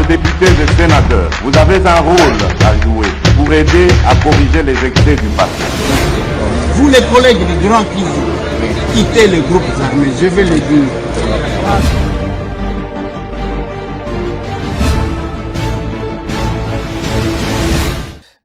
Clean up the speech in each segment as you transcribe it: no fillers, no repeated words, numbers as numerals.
députés et sénateurs, vous avez un rôle à jouer pour aider à corriger les excès du passé. Vous les collègues du Grand Kivu, quittez les groupes armés, je vais le dire.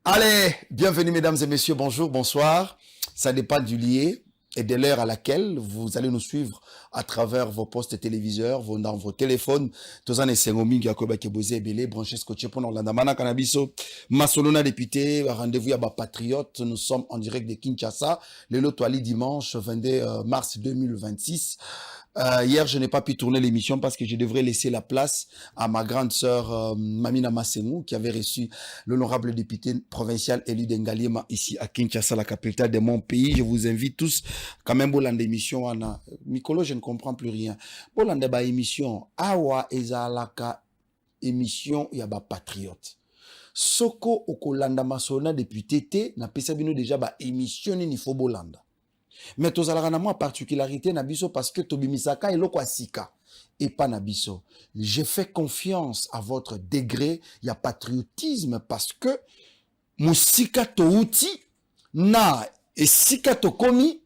Allez, bienvenue mesdames et messieurs, bonjour, bonsoir. Ça dépend du lieu et de l'heure à laquelle vous allez nous suivre à travers vos postes téléviseurs, dans vos téléphones. Tous les sengomi qui a bosé belé branché scotché pendant la damana cannabiso. Masolona député, rendez-vous à bas patriote. Nous sommes en direct de Kinshasa. Le lot dimanche 22 mars 2026. Hier, je n'ai pas pu tourner l'émission parce que je devrais laisser la place à ma grande sœur Mamina Massemou qui avait reçu l'honorable député provincial élu d'Engaliema ici à Kinshasa, la capitale de mon pays. Je vous invite tous quand même pour l'émission. Mikolo, je ne comprends plus rien. Pour l'émission, Awa Ezalaka émission Yaba Patriote. Soko Okolanda Masona député T n'a pas sabino déjà ba émission ni faut bolanda. Mais tous la moi particularité nabiso parce que tobimisaka eloko asika et pas nabiso. Je fais confiance à votre degré, il y a patriotisme parce que musika touti na et sika tokomi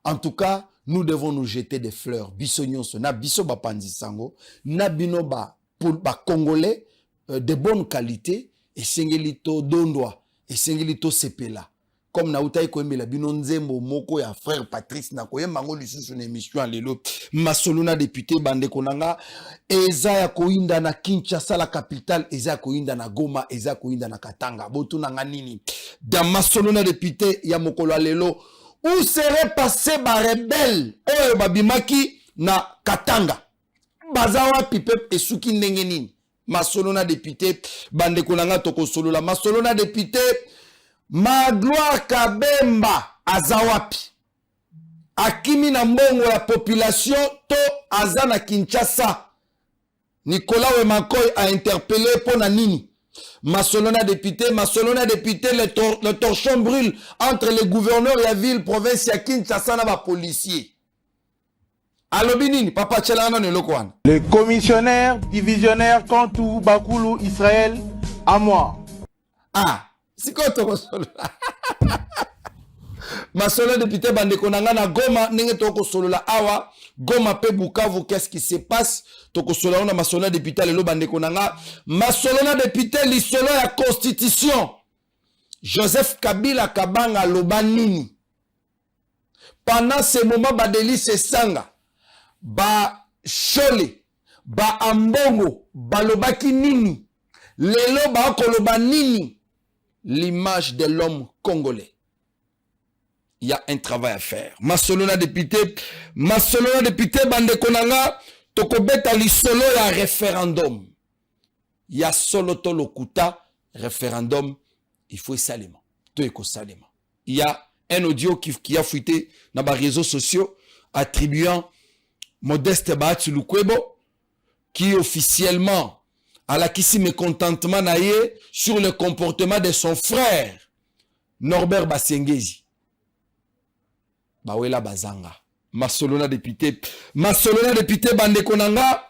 en tout cas nous devons nous jeter des fleurs bisonyonso na biso ba panzisango na bino ba pour ba congolais de bonne qualité et sengelito dondwa et sengelito sepela. Comme Naouta Koemela bino nzembo moko ya frère Patrice na koyemba ngo lisusu na émission lelo Masolona député bande konanga eza ya koinda na Kinshasa la capitale eza ya koinda na Goma eza ya koinda na Katanga botu nanga nini da Masolona député ya mokolo lelo où serait passé ba rebelle oyo babimaki na Katanga bazawa pipe esuki ndenge nini Masolona député bande konanga toko solola Masolona député Magloire Kabemba azawapi akimi na mbongo ya population to azana Kinshasa. Nicolas Wemakoy a interpellé pour nini Masolona député, le torchon brûle entre les gouverneurs et la ville province ya Kinshasa na ba policiers. Alobinini papa chelana ne lokwana. Les commissionnaires divisionnaires Kantou Bakulu Israël à moi. Ah Sikoto solo. Masolona député bandeko nanga na Goma nenge toko solo la awa Goma pe Bukavu qu'est-ce qui se passe toko solo na Masolona député lelo bandeko nanga Masolona député li solo ya constitution Joseph Kabila Kabanga lobanini pendant ce moment badeli se sanga ba chole ba ambongo ba lobaki nini lelo ba koloba nini l'image de l'homme congolais. Il y a un travail à faire. Masolona député bande konanga tokobeta li solo ya référendum. Il y a solo to lokuta référendum, il faut salima. To eko salima. Il y a un audio qui a fuité dans les réseaux sociaux attribuant Modeste Bahatsu Lukwebo qui officiellement à la kisi mécontentement naïe sur le comportement de son frère Norbert Basengezi. Bawela Bazanga. Masolona député bande konanga,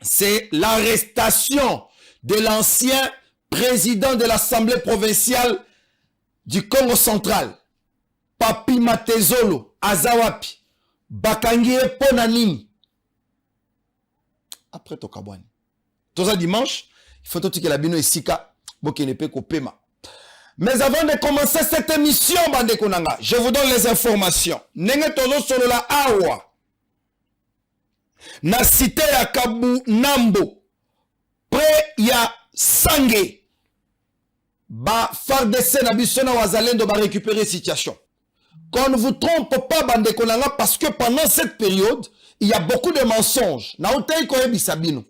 c'est l'arrestation de l'ancien président de l'Assemblée provinciale du Congo central, Papi Matezolo Azawapi, Bakangie Ponanini. Après Tokabwani. Tout ça dimanche, il faut que la bino esika bokenepe ko pema. Mais avant de commencer cette émission, bande konanga, je vous donne les informations. Nenge tozo solo la awa. Na cité ya Kabu Nambo, près ya Sange. Ba FARDC na bisona wazalendo ba récupérer situation. Qu'on ne vous trompe pas, bande konanga, parce que pendant cette période, il y a beaucoup de mensonges. Na otei ko ebisabino.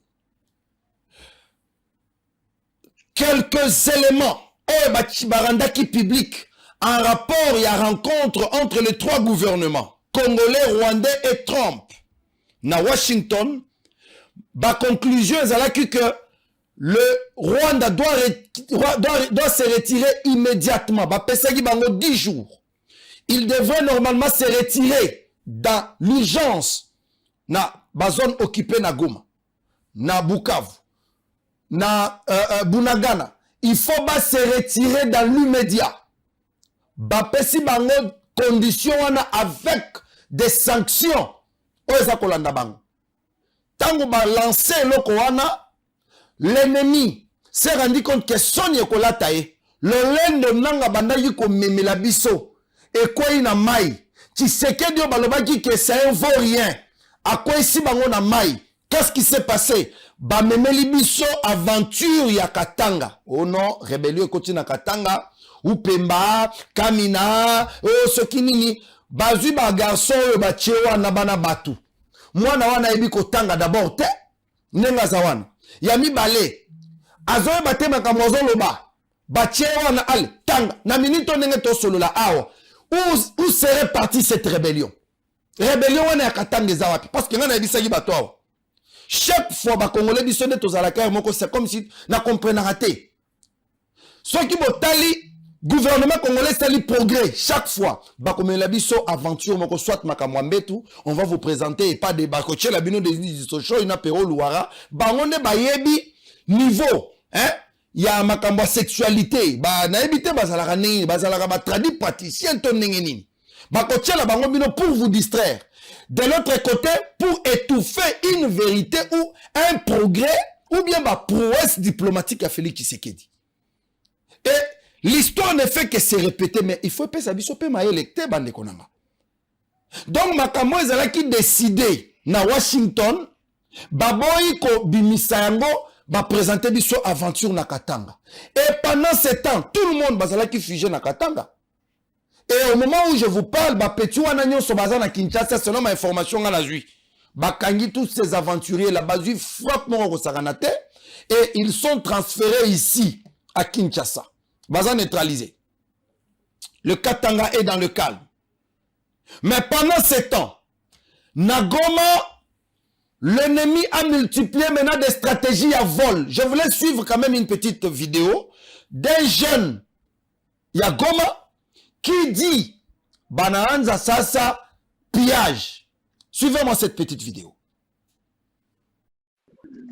Quelques éléments qui public en rapport et à rencontre entre les trois gouvernements congolais, rwandais et Trump na Washington, conclusion est que le Rwanda doit se retirer immédiatement. Pesagi bango 10 jours. Il devrait normalement se retirer dans l'urgence na zone occupée na Goma, na Bukavu, na Bunagana, il faut pas se retirer dans l'immédiat. Bapesi bango condition avec des sanctions. Oza kolanda bango. Tango ba lancer loko wana, l'ennemi s'est rendu compte que son yekolata ye. Le lende nanga banda yiko memela biso. Et quoi ina mai. Tshisekedi yo balobaki que ça ne vaut rien. À quoi ici bango na mai. Qu'est-ce qui s'est passé? Ba memeli biso aventure ya Katanga. Oh non, rébellion continue na Katanga. Ou Pemba, Kamina, oh ce qui nini. Bazui ba garçon yo ba chewa na bana batu. Mwana wana ebi kotanga d'abord te. Nenga zawana. Yami bale. Azoe bate makamozo loba. Ba chewa na al tanga. Na minito nenge to solo la awa. Où serait partie cette rébellion? Rébellion wana ya Katanga ezawapi. Parce que ngana ebisa ki bato awa. Chaque fois ba Congolais biso ne tozalaka moko c'est comme si na comprendre raté. Ceux qui botali gouvernement congolais sali progrès chaque fois ba komela biso aventure moko soit makamwambetu on va vous présenter et pas de bakoche la bino des show ina pero luara bangonde ba yebi niveau hein ya makambo sexualité ba na ebité bazalaka nini bazalaka ba tradi praticien to nini bakoche la bango bino pour vous distraire. De l'autre côté, pour étouffer une vérité ou un progrès, ou bien ma prouesse diplomatique à Félix Tshisekedi. Et l'histoire ne fait que se répéter, mais il faut pas s'abisoper ma électé bande konanga. Donc makamo ezala qui décidé na Washington, baboyi ko bimisayango ba présenter biso aventure na Katanga. Et pendant ce temps, tout le monde bazala qui figé na Katanga. Et au moment où je vous parle, Bapeti Wananyo Sobaza na Kinshasa, selon ma information à la juif, Bakangi, tous ces aventuriers là-bas, frappent mon Saranate, et ils sont transférés ici, à Kinshasa. Baza neutralisé. Le Katanga est dans le calme. Mais pendant ce temps, Nagoma, l'ennemi a multiplié maintenant des stratégies à vol. Je voulais suivre quand même une petite vidéo d'un jeune Yagoma, qui dit Banaanza sasa pillage. Suivez-moi cette petite vidéo.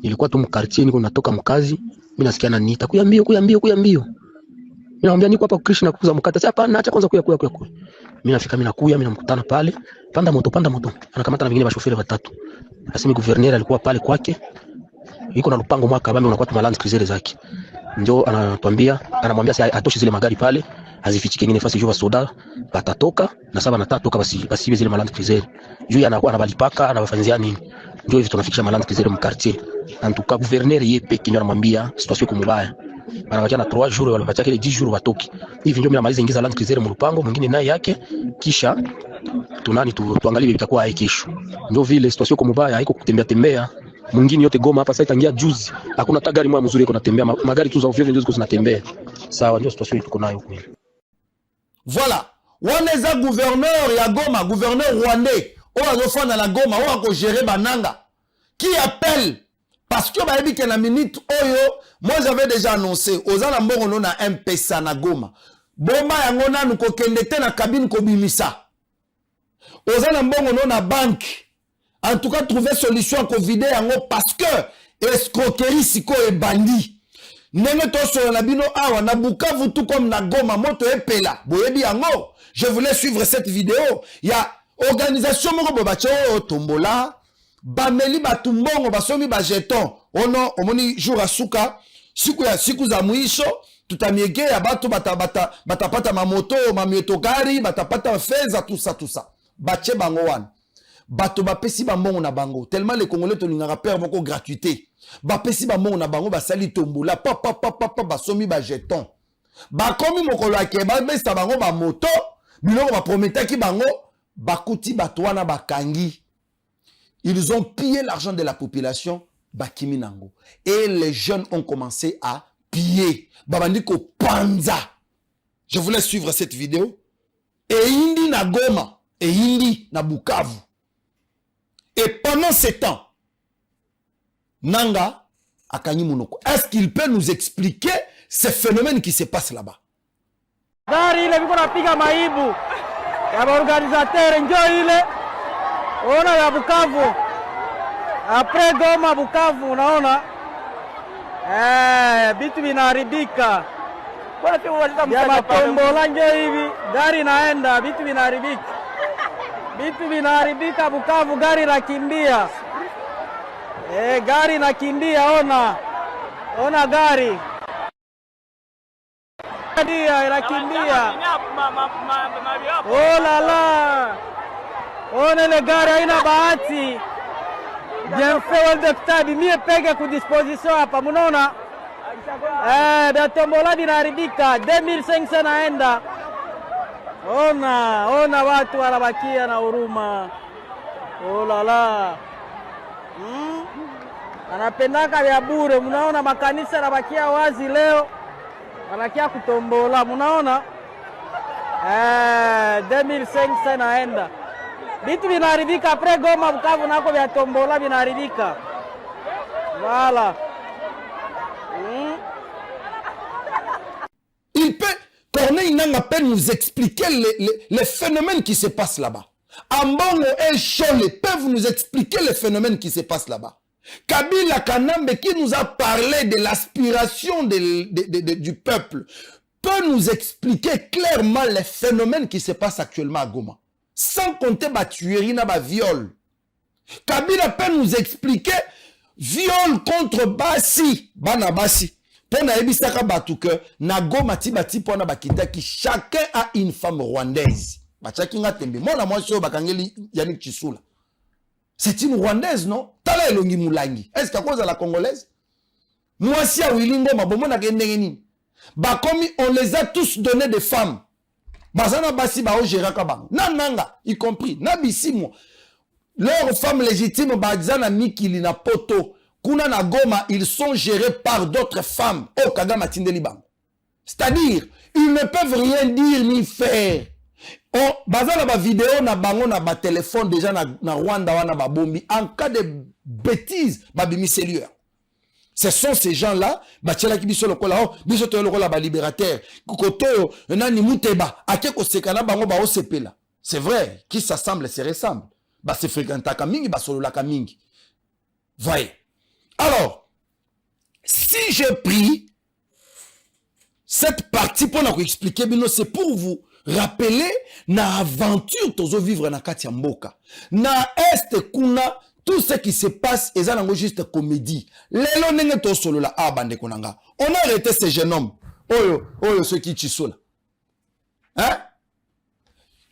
Nilikuwa tu mkartie niko natoka mkazi, mimi nasikia ananiita kuya mbio. Mimi naambia niko hapa Krishna kuuza mkate. Sasa hapana, acha kwanza kuya. Mimi nafika mimi namkutana pale, panda moto. Anakamata na wengine washoferi watatu. Asemi gouverneur alikuwa pale kwake. Yuko na lupango mwaka bambi unakuwa tu Land Cruiser zake. Ndio anamwambia sasa atoshi zile magari pale. Azifichike ngine fasi jua soda batatoka na saba na tatoka basi zile Land Cruiser juu anakuwa anabalipaka anabafanyia nini ndio hivi tunafikisha Land Cruiser mu quartier en tout cas gouverneur yeye ndio anamwambia situation iko mbaya anawacha na 3 jours wala bacha kile 10 jours batoki hivi ndio mimi namaliza ingiza Land Cruiser mu lupango mwingine naye yake kisha tuangalie bitakuwa kesho ndio vile situation iko mbaya haiko kutembea mwingine yote Goma hapa sasa tangia juzi hakuna hata gari moja mzuri iko natembea magari tu za ovyo ndio ziko zinatembea sawa ndio situation tuko nayo kweli. Voilà. Waneza gouverneur ya Goma, gouverneur rwandais, oazofana na la Goma, oako gérer bananga, qui appelle, parce que bah ebi na minute oyo, moi j'avais déjà annoncé, ozala mbongo na MPSA na Goma, bomba yango nanu kokendete na cabine kobimisa, ozala mbongo na banque, en tout cas trouver solution Covid yango parce que escroquerie siko e bandit. Nenge to na bino awa na Bukavu tout comme na Goma moto epela boyebi yango. Je voulais suivre cette vidéo. Il y a organisation moko bobacho tombola bameli batumbongo basomi ba jeton ono omoni jour asuka siku za mwisho tutamiege ya batu batapata mamoto mamietokari batapata feza tout ça bache bango wana bato bapesi bambongo na bango tellement les Congolais to lingaka père moko gratuité bapesi bambongo na bango basali tombola basomi ba jeton bakomi mokolo ake babesa bango ba moto biloko baprometaki bango bakuti bato wana bakangi. Ils ont pillé l'argent de la population bakimi nango et les jeunes ont commencé à piller babandiko panza. Je voulais suivre cette vidéo et indi na Goma et indi na Bukavu. Et pendant ce temps, Nanga akanyi monoko. Est-ce qu'il peut nous expliquer ce phénomène qui se passe là-bas? Gari ile biko napiga maibu ya organisateur njoo ile unaona ya Bukavu. Après Goma Bukavu unaona Vitu vinaharibika. Ya matombola njo hivi, gari naenda, vitu vinaharibika. Vitu vinaharibika Bukavu, gari nakimbia. Gari nakimbia, ona. Ona gari. Ndia inakimbia. Oh la la. Ona ile gari haina bahati. Bienfait wa daktari mie peke ku disposition hapa, mnaona? Vya tombola vinaharibika, 2500 naenda. Ona watu wanabakia na huruma. Oh la la. Anapendaka vya bure, mnaona makanisa yanabakia wazi leo. Wanakia kutombola, mnaona? 2500 naenda. Vitu vinaharibika après Goma, Bukavu nako vya tombola vinaharibika. Voilà. Il peut, Corneille Nanga peut nous expliquer les phénomènes qui se passent là-bas. Ambongo et Chole peuvent nous expliquer les phénomènes qui se passent là-bas. Kabila Kanambe qui nous a parlé de l'aspiration du peuple peut nous expliquer clairement les phénomènes qui se passent actuellement à Goma. Sans compter ma tuerie, ma viol. Kabila peut nous expliquer viol contre Bassi. Bana Bassi. Pour naebisaka batu que na Goma tibati pour na bakita qui chacun a une femme rwandaise. Bachaki nga tembe. Mona moi so bakangeli Yannick Chisula. C'est une rwandaise, non? Tala elongi mulangi. Est-ce qu'à cause de la congolaise? Moi si a Wilingo mabomo na kendengeni. Bakomi on les a tous donné des femmes. Bazana basi ba o géraka bang. Nanga, y compris. Na bisimo. Leurs femmes légitimes bazana mikili na poto. Kuna na Goma, ils sont gérés par d'autres femmes. Oh Kagama Tindeli bang. C'est-à-dire, ils ne peuvent rien dire ni faire. Oh, bazana ba vidéo na bango na ba téléphone déjà na Rwanda wana ba bombi. En cas de bêtises, ba bimi cellulaire. Ce sont ces gens-là, bachela ki biso lokola oh, biso to lokola ba libérateur. Kokoto nani muteba, akeko sekana bango ba osepela. C'est vrai, qui s'assemble se ressemble. Ba se fréquentaka mingi ba sololaka mingi. Voyez. Alors, si j'ai pris cette partie pour nous expliquer, c'est pour vous rappeler na aventure tozo vivre na kati ya mboka. Na est kuna tout ce qui se passe est juste comédie. Lelo nenge to solo la abande konanga. On a arrêté ce jeune homme. Oyo ce qui chisola. Hein?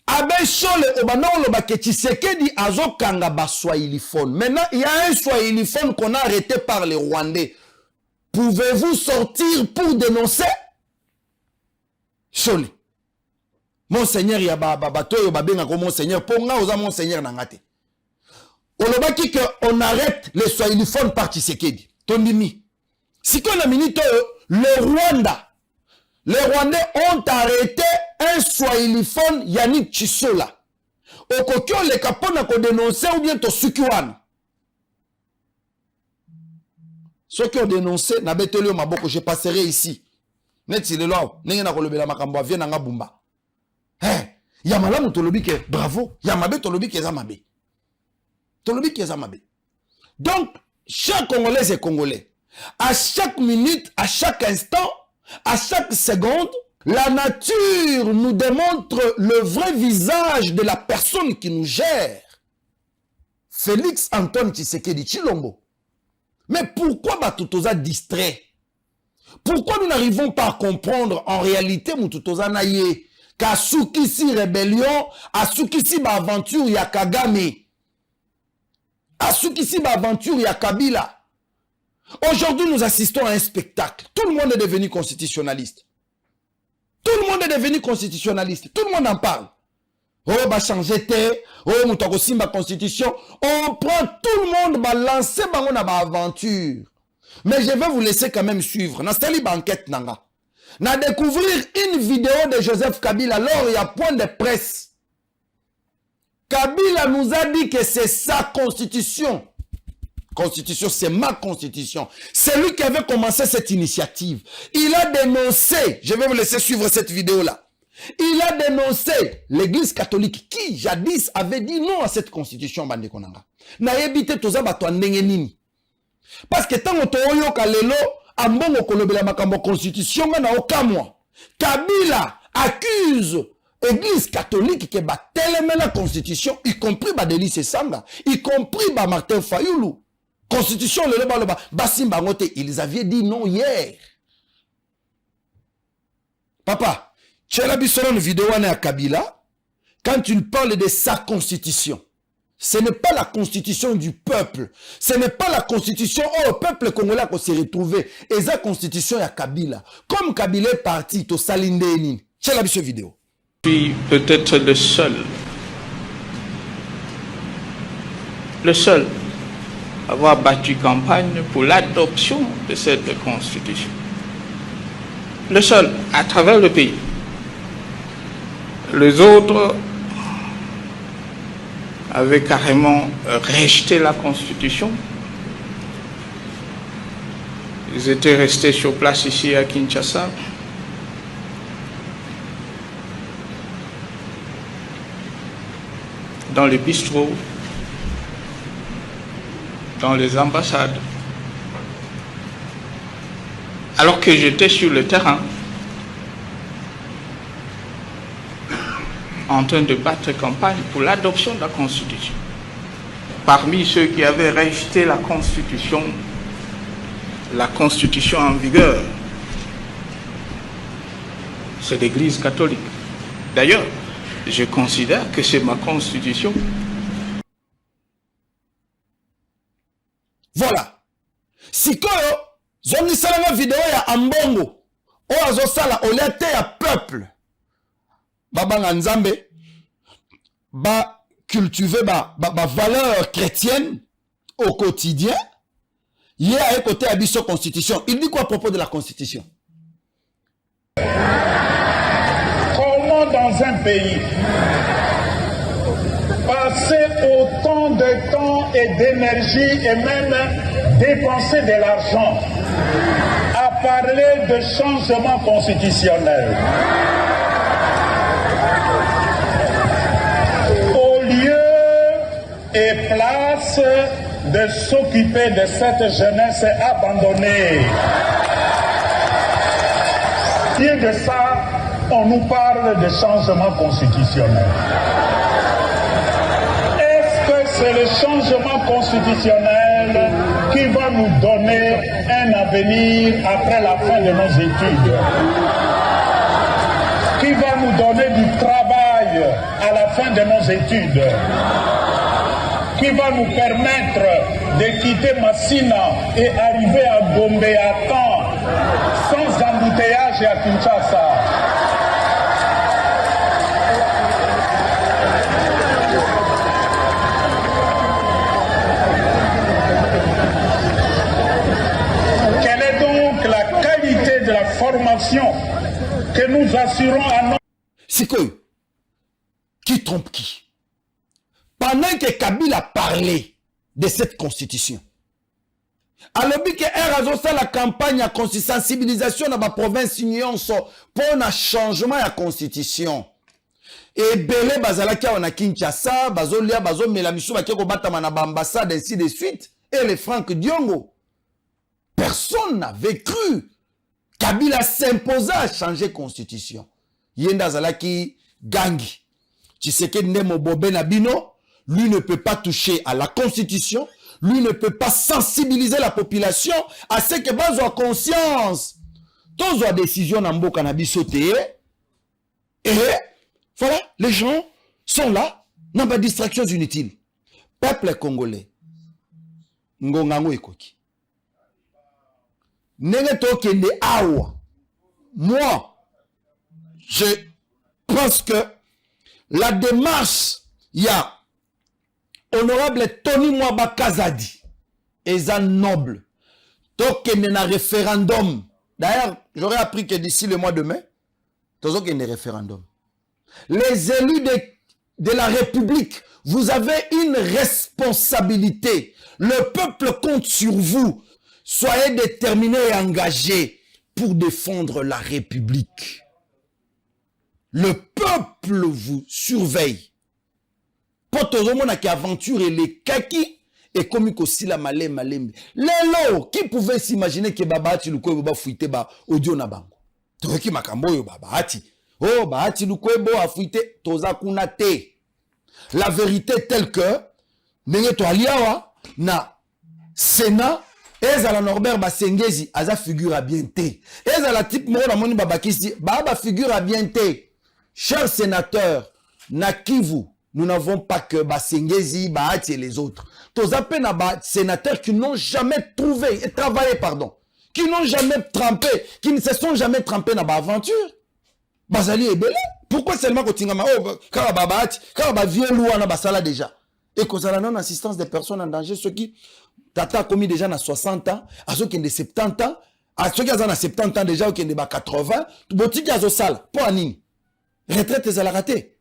Abe Chole obano ba ke Tshisekedi azokanga ba swahiliphone. Maintenant, il y a un swahiliphone qu'on a arrêté par les Rwandais. Pouvez-vous sortir pour dénoncer? Chole. Monseigneur ya batoyo babenga ko monseigneur ponga oza monseigneur nangate. Olobaki que on arrête les swahiliphones par Tshisekedi. Tondimi. Si qu'on a minute le Rwanda. Les Rwandais ont arrêté un swahiliphone Yannick Chisola. Okokyo le kapona ko dénoncer ou bien to sukiwan. Ceux qui ont dénoncé na betelio maboko je passerai ici. Neti le loi nenge na kolobela makambo avien nga bumba. Ya malamu tolobi ke bravo, ya mabe tolobi ke za mabe. Tolobi ke za mabe. Donc chaque Congolais est Congolais. À chaque minute, à chaque instant, à chaque seconde, la nature nous démontre le vrai visage de la personne qui nous gère. Félix Antoine Tshisekedi Tshilombo. Mais pourquoi Batutoza distrait? Pourquoi nous n'arrivons pas à comprendre en réalité Mututoza naye? Kasukisi rébellion, Asukisi ba aventure ya Kagame. Asukisi ba aventure ya Kabila. Aujourd'hui, nous assistons à un spectacle. Tout le monde est devenu constitutionnaliste. Tout le monde est devenu constitutionnaliste. Tout le monde en parle. Oh, bah changer terre. Oh, moutako simba constitution. On prend tout le monde, bah lancer bah on a bah aventure. Mais je vais vous laisser quand même suivre. N'a stali bah enquête nanga. N'a découvrir une vidéo de Joseph Kabila. Alors il y a point de presse. Kabila nous a dit que c'est sa constitution. Constitution, c'est ma constitution. C'est lui qui avait commencé cette initiative. Il a dénoncé, je vais vous laisser suivre cette vidéo-là. Il a dénoncé l'église catholique qui, jadis, avait dit non à cette constitution. Parce que tant que tu as lelo, ambongo kolobela makambo constitution na okamwa. Kabila accuse Église catholique qui bat tellement la constitution, y compris Badelice Sanga, y compris Martin Fayoulou. Constitution, le Basimba Ngote, ils avaient dit non hier. Papa, tu as vu sur une vidéo à Kabila, quand il parle de sa constitution, ce n'est pas la constitution du peuple, ce n'est pas la constitution au peuple congolais qu'on s'est retrouvé, et sa constitution à Kabila. Comme Kabila est parti, to Salindeni, tu as vu cette vidéo. Je suis peut-être le seul à avoir battu campagne pour l'adoption de cette constitution. Le seul à travers le pays. Les autres avaient carrément rejeté la constitution. Ils étaient restés sur place ici à Kinshasa. Dans les bistrots, dans les ambassades. Alors que j'étais sur le terrain, en train de battre campagne pour l'adoption de la Constitution. Parmi ceux qui avaient rejeté la Constitution en vigueur, c'est l'Église catholique. D'ailleurs, je considère que c'est ma constitution. Voilà. Sikoyo, zoni salama vidéo ya ambongo. O azo sala olete ya peuple. Babanga nzambe. Ba cultiver ba valeur chrétienne au quotidien. Yé a écouté à biso constitution. Il dit quoi à propos de la constitution? Dans un pays, passer autant de temps et d'énergie et même dépenser de l'argent à parler de changement constitutionnel au lieu et place de s'occuper de cette jeunesse abandonnée. Et de ça, on nous parle de changement constitutionnel. Est-ce que c'est le changement constitutionnel qui va nous donner un avenir après la fin de nos études? Qui va nous donner du travail à la fin de nos études? Qui va nous permettre de quitter Massina et arriver à Gombe à temps, sans embouteillage à Kinshasa? Formation que nous assurons à nos... Sikoyo, qui trompe qui? Pendant que Kabila parlait de cette constitution, alors que RAZOSA la campagne à sensibilisation dans ma province union pour un changement de la constitution. Et Belé Bazalaki on a Kinshasa, Bazolia, Bazo Melamichou, Bakeko Batama na ambassade, ainsi de suite, et les Franck Diongo. Personne n'avait cru. Kabila s'imposa à changer la constitution. Yenda Zalaki Gangi. Tshisekedi Ndemo Bobe Nabino, lui ne peut pas toucher à la constitution, lui ne peut pas sensibiliser la population à ce que bazo conscience. Tous ont décision dans le cannabis sauté. Et voilà, les gens sont là, n'ont pas de distractions inutiles. Peuple congolais. Ngongango ekoki. Moi, je pense que la démarche, il y a honorable Tony Mwaba Kazadi, et un noble, donc il y a un référendum. D'ailleurs, j'aurais appris que d'ici le mois de mai, il y a un référendum. Les élus de la République, vous avez une responsabilité. Le peuple compte sur vous. Soyez déterminés et engagés pour défendre la République. Le peuple vous surveille. Pour tout le monde qui aventure les kaki Et comme il y a malem. Lelo, qui pouvait s'imaginer que Babati Lukwebo va fouiller ba audio na bango? Toki makambo yo Babati. Oh, Babati Lukwebo a fouillé toza kuna te. La vérité est telle que, nenge to aliawa, na Sénat, ezala Norbert Basengezi, aza figure à bien te. Ezala type moro na moni babakisi, baba figure à bien te. Chers sénateurs, na Kivu, nous n'avons pas que Basengezi, Bahati et les autres. Tous appels à sénateurs qui n'ont jamais trouvé, travaillé, pardon, qui n'ont jamais trempé, qui ne se sont jamais trempés dans l'aventure. Bazali est belé. Pourquoi seulement quand tu as car Bahati, car vieux louana basala déjà. Et qu'on a la non-assistance des personnes en danger, ceux qui tata commis déjà dans 60 ans, à ceux qui ont des 70 ans, à ceux qui ont 70 ans déjà ou qui ont des 80, tout le monde qui a salle, pour anime. Retraite, ils ont raté.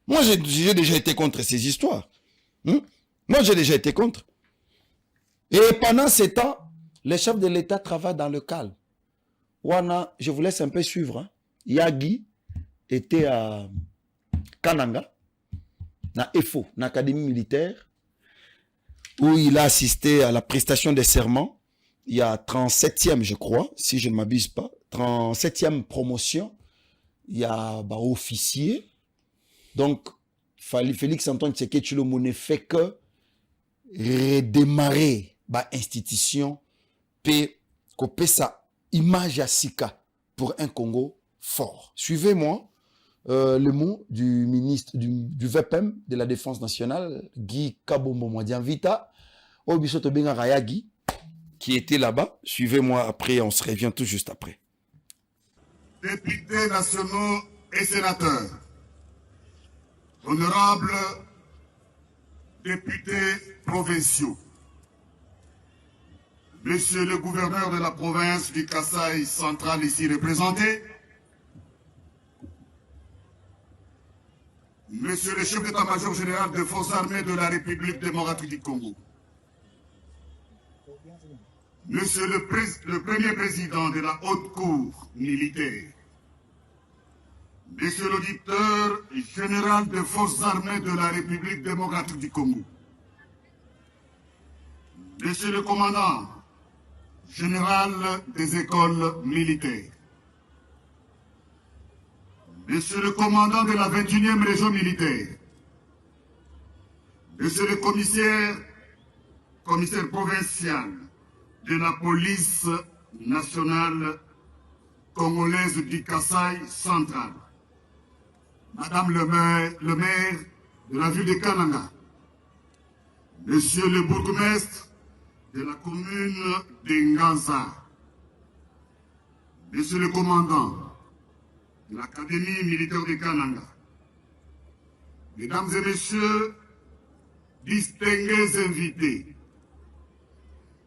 Moi, j'ai déjà été contre ces histoires. Moi, j'ai déjà été contre. Et pendant ces temps, les chefs de l'État travaillent dans le calme. Wana, je vous laisse un peu suivre. Hein. Yagi était à Kananga, na EFO, na Académie militaire, où il a assisté à la prestation des serments. Il y a 37e, je crois, si je ne m'abuse pas, 37e promotion. Il y a officier. Donc, Félix Antoine Tshisekedi Tshilombo ne fait que redémarrer l'institution et couper sa image à Sika pour un Congo fort. Suivez-moi le mot du ministre du VPM de la Défense nationale, Guy Kabombo Mwadianvita, Obisoto Benga Rayagi, qui était là-bas. Suivez-moi après, on se revient tout juste après. Députés nationaux et sénateurs, honorables députés provinciaux, monsieur le gouverneur de la province du Kasaï central ici représenté, monsieur le chef d'état-major général des forces armées de la République démocratique du Congo, monsieur le premier président de la haute cour militaire, monsieur l'auditeur général des forces armées de la République démocratique du Congo, monsieur le commandant général des écoles militaires, monsieur le commandant de la 21e région militaire, monsieur le commissaire provincial de la police nationale congolaise du Kasaï central, madame le maire de la ville de Kananga, monsieur le bourgmestre de la commune d'Enganza, monsieur le commandant de l'Académie militaire de Kananga, mesdames et messieurs, distingués invités,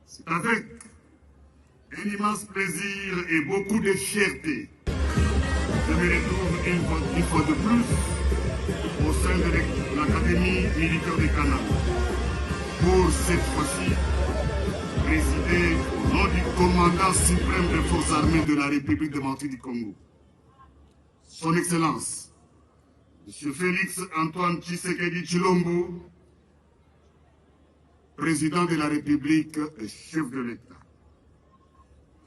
c'est avec un immense plaisir et beaucoup de fierté je me retrouve une fois de plus au sein de l'Académie militaire de Kananga pour cette fois-ci présider au nom du commandant suprême des forces armées de la République démocratique du Congo, Son Excellence, M. Félix Antoine Tshisekedi Tshilombo, président de la République et chef de l'État.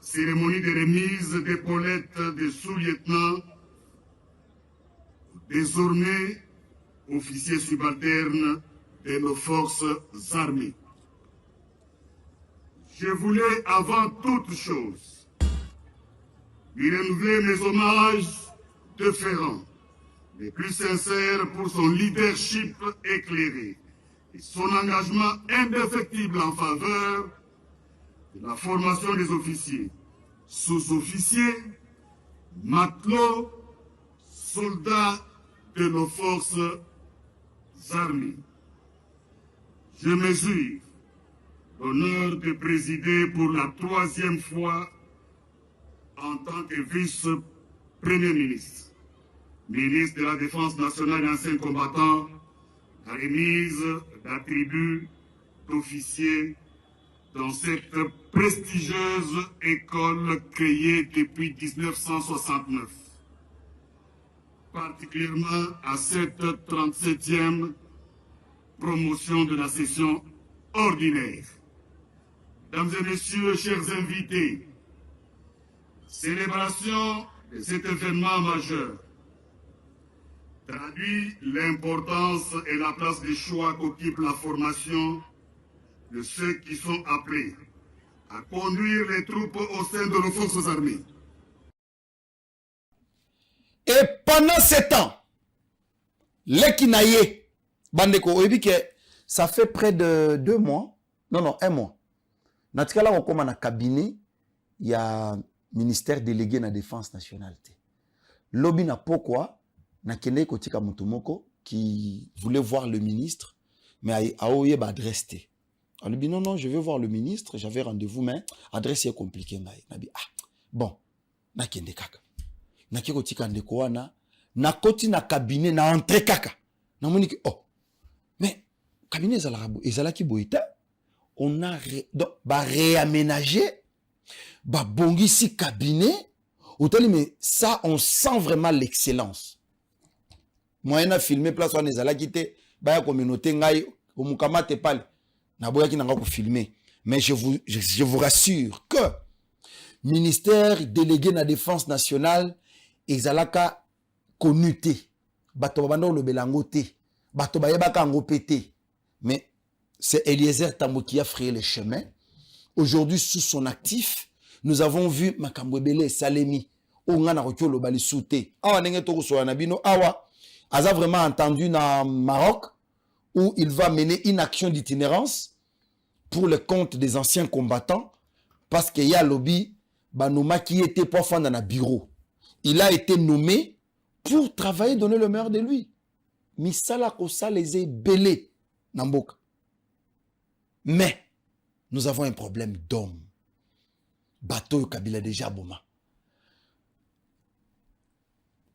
Cérémonie de remise d'épaulettes des sous-lieutenants, désormais officiers subalternes de nos forces armées. Je voulais avant toute chose lui renouveler mes hommages déférents, les plus sincères pour son leadership éclairé et son engagement indéfectible en faveur de la formation des officiers, sous-officiers, matelots, soldats de nos forces armées. Je mesure l'honneur de présider pour la 3e fois en tant que vice-premier ministre, ministre de la Défense nationale et ancien combattant, la remise d'attributs d'officiers dans cette prestigieuse école créée depuis 1969, particulièrement à cette 37e promotion de la session ordinaire. Mesdames et messieurs, chers invités, célébration de cet événement majeur traduit l'importance et la place des choix qu'occupe la formation de ceux qui sont appelés à conduire les troupes au sein de nos forces armées. Et pendant 7 ans, les Kinaye, Bandeko, ça fait près de 2 mois, non, 1 mois. Dans ce cas-là, on commence un cabinet, il y a ministère délégué à la défense nationale. Lobby n'a pourquoi, na kene kotika Mutumoko, qui voulait voir le ministre, mais a oué adresse. On lui dit non, je veux voir le ministre, j'avais rendez-vous, mais adresse est compliquée. On dit bon, na kende kaka. Na kotika ndeko wana, na koti na cabinet, na entrée kaka. Na monique, oh, mais cabinet ezalaki boita, on a réaménagé, bongisi cabinet, mais ça, on sent vraiment l'excellence. Moi, on a filmé place où on est quitté, la communauté, au Mukamate Pal, n'a pas filmer. Mais je vous rassure que ministère délégué de la défense nationale, ezalaka connuté. Bato babando le belangoté. Bato bayebaka ngopété. Mais c'est Eliezer Tambo qui a frayé le chemin. Aujourd'hui, sous son actif, nous avons vu Makambwebele Salemi. Ongana Rokiolo Bali Souté. Awa nenge toko so anabino. Awa. Aza vraiment entendu dans Maroc où il va mener une action d'itinérance pour le compte des anciens combattants parce qu'il y a lobby Banoma qui était pour faire dans un bureau. Il a été nommé pour travailler, donner le meilleur de lui. Misala Kosa les est belés. Namboka. Mais nous avons un problème d'hommes. Bateau Kabila déjà Boma.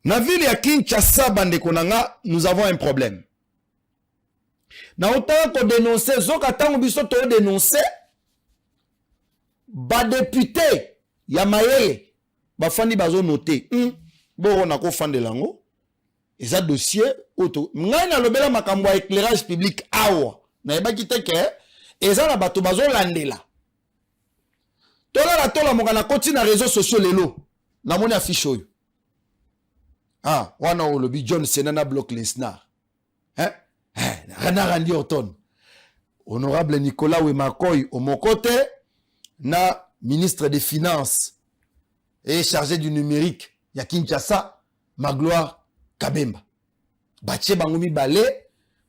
Na ville ya Kinshasa bandeko nanga, nous avons un problème. Na autant qu'on dénonce, zoka tango biso to dénoncer, ba député ya mayele, ba fandi bazo noté. Bon on a ko fande lango. Eza dossier auto. Ngai na lobela makambo éclairage public awa. Na yeba kiteke, eza na bato bazo landela. Tola mongana koti na réseaux sociaux lelo. Na moni affiche oyo. Ah, wana o lobi John Senana bloc Lesnar. Rana Randi Orton. Honorable Nicolas Wemakoy au mon côté, na ministre des Finances et chargé du numérique, ya Kinshasa, Magloire Kabemba. Bache Bangoumi Balé,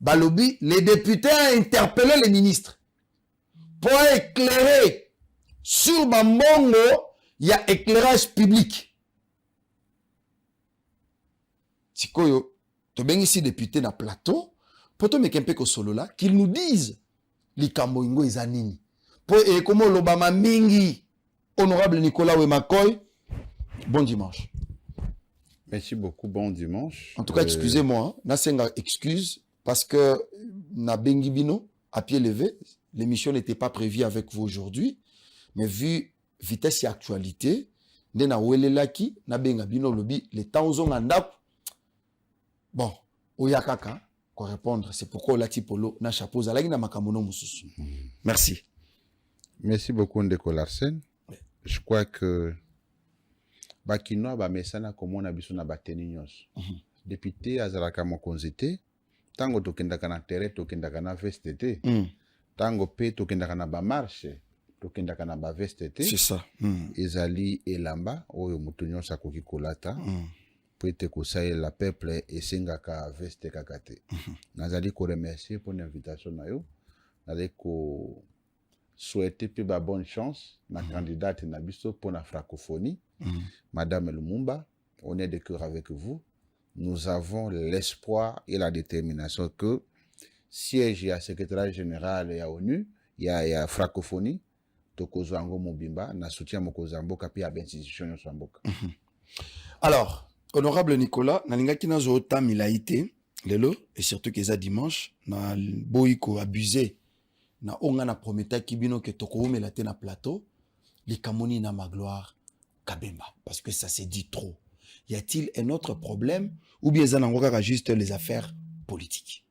Balobi, les députés ont interpellé les ministres pour éclairer sur Bambongo, il y a éclairage public. Sikoyo, to ben ici député na plateau, pour to mekempe ko solo là, qu'ils nous disent likambo ingo ezanini. Pour et comme l'Obama mingi, honorable Nicolas Wemakoy, bon dimanche. Merci beaucoup, bon dimanche. En tout cas, excusez-moi, Nasenga excuse, parce que na bengi bino, à pied levé, l'émission n'était pas prévue avec vous aujourd'hui, mais vu vitesse et actualité, na welelaki, na benga bino lobi, les temps ont andap. Bon, oyakaka, pour répondre, c'est pourquoi la tipolo na chapeau zalagi na makamono mususu. Merci. Merci beaucoup, Ndeko Larsen. Je crois que Bakino ba mesana comme na biso na bateni nyos. Député azalaka mokonzité, tango tokendaka na terre tokendaka na VSTT. Tango pe tokendaka na ba marche, tokendaka na ba VSTT. C'est ça. Ezali elamba oyo mutu nyos akoki kolata. Pour que la peuple et singaka veste kakate. Nazali ko remercier pour l'invitation na yo. Nazali ko souhaiter plus bonne chance na candidate na biso pour la francophonie. Madame Lumumba, on est de cœur avec vous. Nous avons l'espoir et la détermination que siège à secrétaire général et à ONU, il y a francophonie, tokozwango mobimba na soutien mokozambo kapi à institution samboka. Alors, honorable Nicolas, nalingaki nazo ota milaité lelo et surtout que ça dimanche na boiko abusé na onga na prometa kibino que tokoumela te na plateau likamoni na Magloire Kabemba parce que ça s'est dit trop. Y a-t-il un autre problème ou bien ça n'engloba juste les affaires politiques?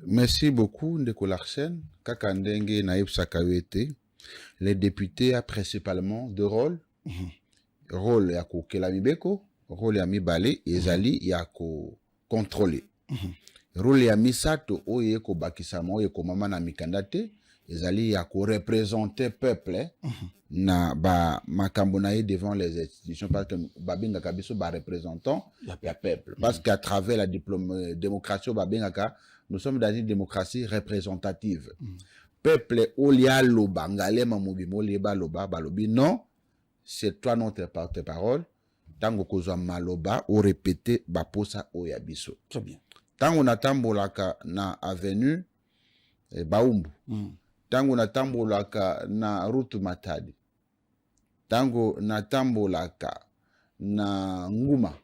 Merci beaucoup, Ndeko Larsen. Kaka ndenge na yebisaka yo ete, les députés a principalement deux rôles. Rôle ya kokela mibeko, rôle ya mibale, ezali ya ko contrôler. Rôle ya misato oye ko bakisama oye ko mama na mikanda te, ezali ya ko représenter peuple na ba makambo na ye devant les institutions parce que babengaka biso ba représentant ya peuple parce qu'à travers la démocratie babengaka nous sommes dans une démocratie représentative. Peuple olia loba ngalema mobimo leba loba balobi non, c'est toi notre porte-parole. Tango kozwa maloba ou répéter baposa oya biso. Très bien. Tango natambolaka na avenue Baumbu. Tango natambolaka na route Matadi. Tango natambolaka na Nguma.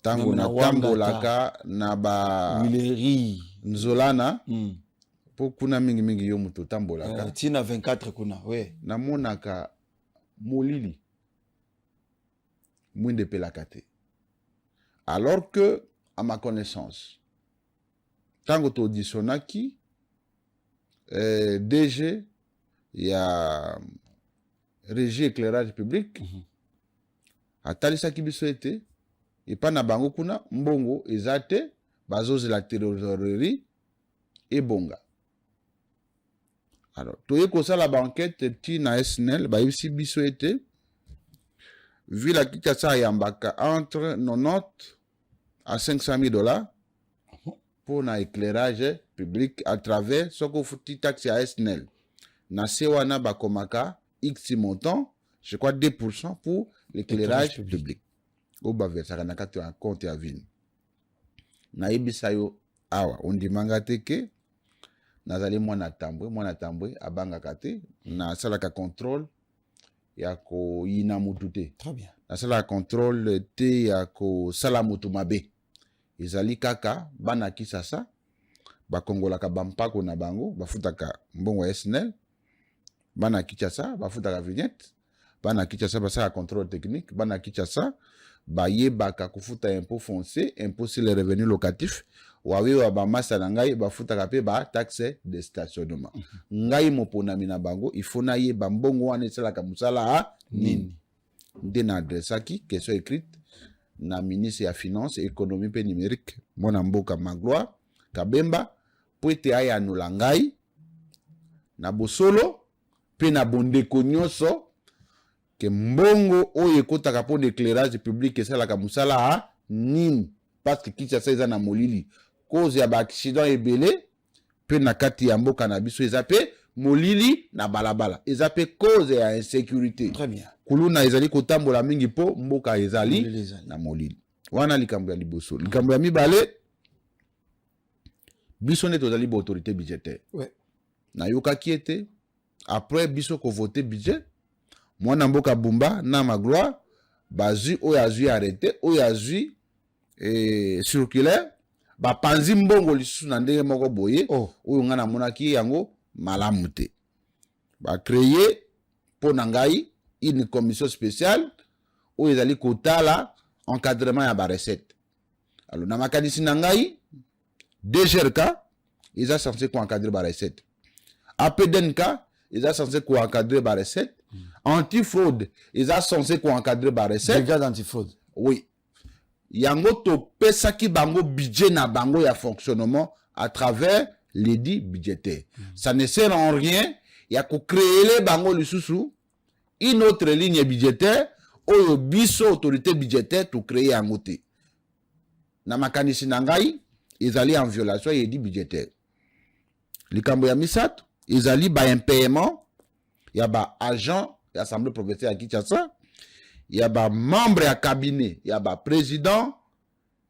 Tango natambolaka na ba Wileri Nzolana. Po kuna mingi yo muto tambolaka. Tina 24 kuna, ouais. Namonaka molili. Mwinde pelakate. Alors que, à ma connaissance, tango to auditionnaki, DG, il y a régie éclairage public, atalisa kibiso ete, et pas na bango kuna, mbongo, ezate, bazoze la trésorerie, et bonga. Alors, toye kosa la banquette, ti na SNL, ba yisi biso ete, vu la Kinshasa yambaka entre 90 à 500 000 $ pour un éclairage public à travers ce qu'on fait taxe à SNL. Na sewana bakomaka X montant, je crois 2% pour l'éclairage public. Au baversaka na kati en compte à ville. Na ibisayo awa on dimanga teke nazali mwana tambwe abanga kate na salaka contrôle yako yina mutute. Très bien. Na sala contrôle te yako sala mutu mabe. Ezali kaka bana kisasa bakongolaka bampako na bango bafutaka mbongo SNL bana kichasa bafutaka vignette bana kichasa basala contrôle technique bana kichasa bayebaka kufuta impôt foncier impôt sur les revenus locatifs wawe ba masa na ngai bafutaka pe ba taxe de stationnement. Ngai moponami na bango il faut na yeba mbongo wana esalaka musala nini. Nde na adresaki question écrite na ministre ya finance économie pe numérique mona mboka Magloire Kabemba po ete ayanula ngai na bosolo pe na bondeko nyonso ke mbongo oyo ekotaka po d'éclairage public esalaka musala nini parce que Kinshasa eza na molili cause ya ba accident ebele pe na kati ya mboka na biso eza pe molili na balabala eza pe cause ya insécurité. Très bien. Kuluna ezali kotambola mingi po mboka ezali na molili wana likambo ya liboso. Likambo ya mibale biso ne tozali ba autorité budgétaire. Ouais. Na yokaki ete après biso ko voter budget mwana mboka Bumba na Magloire bazui oyo azui arrêté oyo azui circulaire bapanzi mbongo lisusu na ndenge moko boye oyo nga namonaki yango malamu te. Créer po na ngai une commission spéciale oyo ezali kotala encadrement ya ba recette. Alors na makanisi na ngai DGRK ils sont censés encadrer ba recette. APDNK ils sont censés encadrer ba recette. Anti-fraude ils sont censés encadrer ba recette. Brigade anti-fraude. Oui. Yango to pesaki bango budget na bango ya fonctionnement à travers les dits budgétaires. Ça ne sert en rien ya ko créer les bango lisusu une autre ligne budgétaire oyo biso autorité budgétaire to créer yango te. Na makanisi na ngai ezali en violation ya dit budgétaire. Likambo ya misato ezali ba impayement ya ba agent ya assemblée provinciale ya Kinshasa. Il y a des membres à cabinet, il y a des présidents,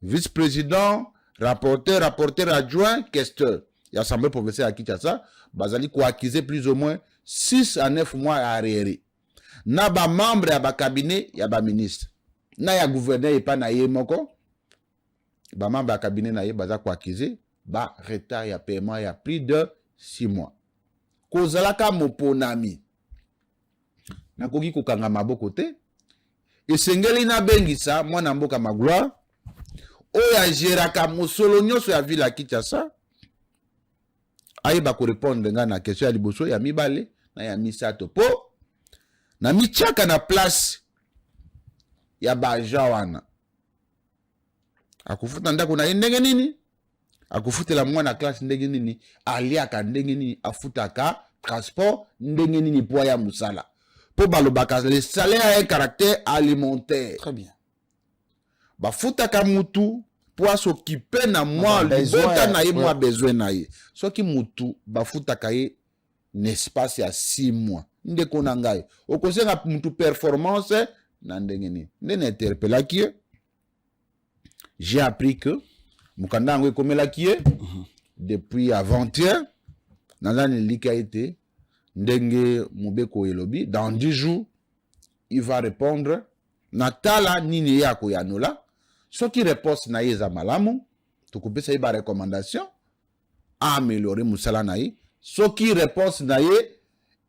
vice-présidents, rapporteurs adjoints, questeurs. Il y a l'Assemblée provinciale à Kinshasa, bazali ko acquise plus ou moins 6 à 9 mois à arrière. Na ba membre à ba cabinet, il y a ba ministre. Na ya gouverneur et pas na ye moko. Ba membre à cabinet na ye baza ko acquise, ba retard ya paiement il y a plus de 6 mois. Kozalaka moponami. Na koki ko kanga maboko te. Esengeli na bengisa mwana mboka Magloire oya geraka mosolo nyonso ya ville ya Kinshasa ayeba ko répondre nga na question ya liboso ya mibale na ya misato po na michaka na place ya baja wana akufuta ndako na ye ndenge nini akufutela mwana classe ndenge nini aliaka ndenge nini afutaka transport ndenge nini po ya musala po balobaka le salaire a un caractère alimentaire. Très bien. Bafutaka mutu po s'occuper na mwa libota na ye mwa besoin na ye soki mutu bafutaka ye n'espace ya 6 mois ndeko na ngai okosenga mutu performance na ndenge nini ndene interpellaki ye. J'ai appris que mukanda yango ekomelaki ye depuis avant-hier nazani lika ete ndenge mubeko elobi dans 10 jours il va répondre natala nini yako yanola soki réponse na ye za malamu tukupesa ye ba recommandation améliorer musala na ye soki réponse na ye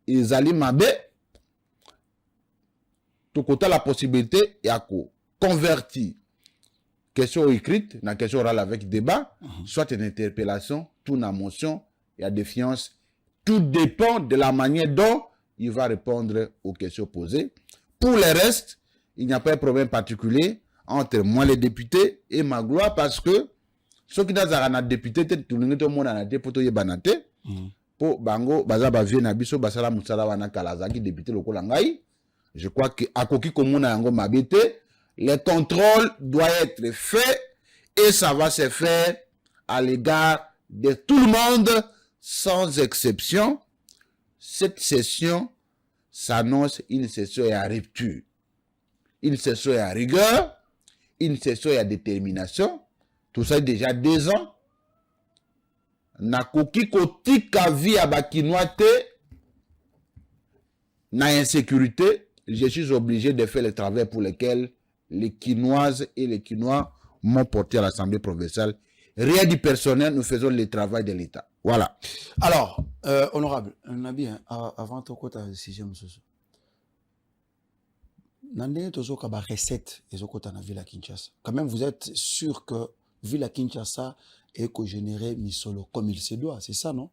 ezali mabe tukota la possibilité ya ko convertir question écrite na question orale avec débat soit une interpellation tout na motion il y a défiance. Tout dépend de la manière dont il va répondre aux questions posées. Pour le reste, il n'y a pas de problème particulier entre moi, les députés, et Magloire, parce que ceux qui n'ont pas député, tout le monde a été pour y banate. Pour Bango, Bazaba vient à Bisso, Basala Moussala Wana Kalazaki, député local Langai. Je crois que à Koki Komuna Yango Mabete, le contrôle doit être fait et ça va se faire à l'égard de tout le monde. Sans exception, cette session s'annonce une session à rupture, une session à rigueur, une session à détermination. Tout ça déjà 2 ans. Nakoki kotika vie à bakinoite, na insécurité, je suis obligé de faire le travail pour lequel les Quinoises et les Quinois m'ont porté à l'Assemblée provinciale. Rien du personnel, nous faisons le travail de l'État. Voilà. Alors, honorable, Nabi, avant de côté décision, monsieur. Nandé tozo kaba recette et zokota na Villa Kinshasa. Quand même, vous êtes sûr que Villa Kinshasa est co-généré misolo comme il se doit, c'est ça, non?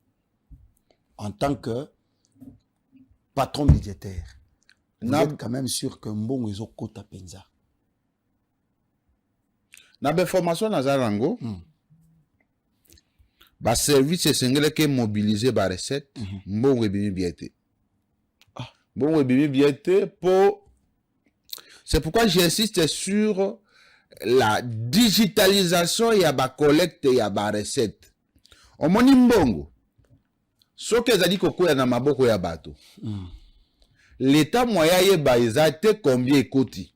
En tant que patron budgétaire, vous êtes quand même sûr que Mbongo ezokota penza. Na be formation na zarango. Ba service sengele ke mobiliser ba recette mbongo ebimi biete. Mbongo ebimi biete pour c'est pourquoi j'insiste sur la digitalisation ya ba collecte ya ba recette. Omoni mbongo soki ezali kokoya na maboko ya bato. L'état moya yeba ezate combien ekoti.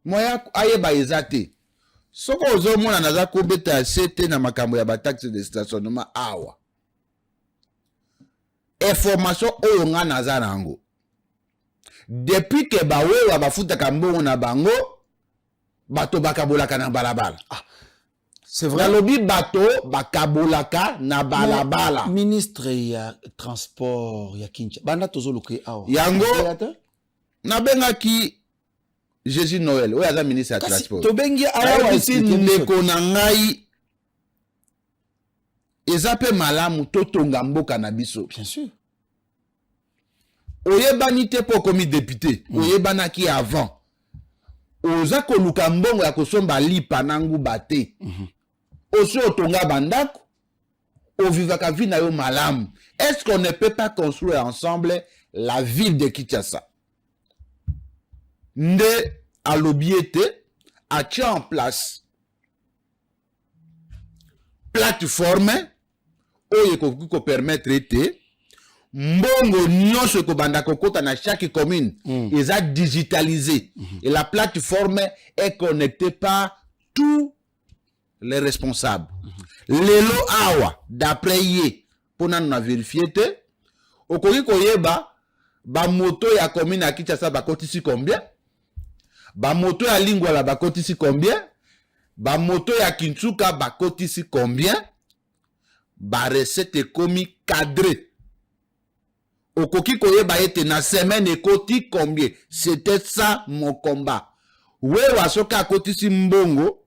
Moya ayeba ezate. Soko ozomona naza kobeta sete na makambo ya ba taxe de stationnement awa. Information oyo nga naza nango. Depuis que bawe bafuta kambongo na bango bato bakabolaka na balabala. C'est vrai. Nalobi bato bakabolaka na balabala. Ministre ya transport ya Kinshasa. Banda tozoluke awa. Yango nabengaki Jésus Noël, oui, as ministre à transport. Tobengi awa ici ndeko na ngai ezape malamu totonga mboka na biso. Bien sûr. Oyebani te po komi député, oyebanaki avant. Oza koluka mbongo ya kosomba lipa nangu bate. Oso otonga bandako, ovivaka vi na yo malamu. Est-ce qu'on ne peut pas construire ensemble la ville de Kinshasa? Nde alobiete a tient en place plateforme oyo ko permettre ete mbongo nyonso ko banda kokota na chaque commune eza digitalisé et la plateforme est connectée par tous les responsables. Lelo awa d'après ye pona na vérifier te okoki koyeba ba moto ya commune ya Kinshasa ba kotisi combien. Ba moto ya Lingwala bakotisi combien? Ba moto ya Kinsuka bakotisi combien? Ba recette komi cadré. Okoki koyeba ete na semaine ekoti combien? C'était ça mon combat. Wewa soka kotisi mbongo,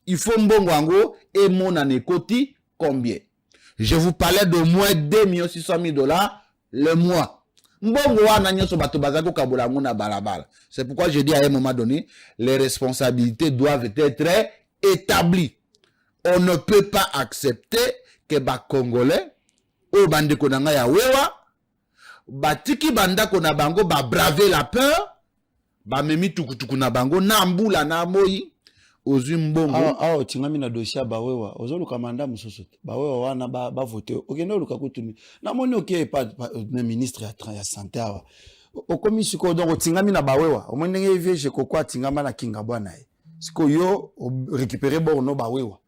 il faut mbongo ango et mon ekoti combien? Je vous parlais d'au moins 2 600 000 $ le mois. C'est pourquoi je dis à un moment donné, les responsabilités doivent être établies. On ne peut pas accepter que les Congolais, au bande konanga ya wewa, batiki banda kona bango ba braver la peur, ba memi tukutuku na bango na mbula na moyi ozwi mbongo. Tingami na dossier ba wewa, ozolu kamanda mususu. Ba wewa wana ba voter. Okende luka kutuni. Na moni oké pas ministre ya santé awa. Okomi siko donc tingami na ba wewa. Omwendenge vie je kokwa tingama na kinga bwana e. Siko yo récupérer borno ba wewa.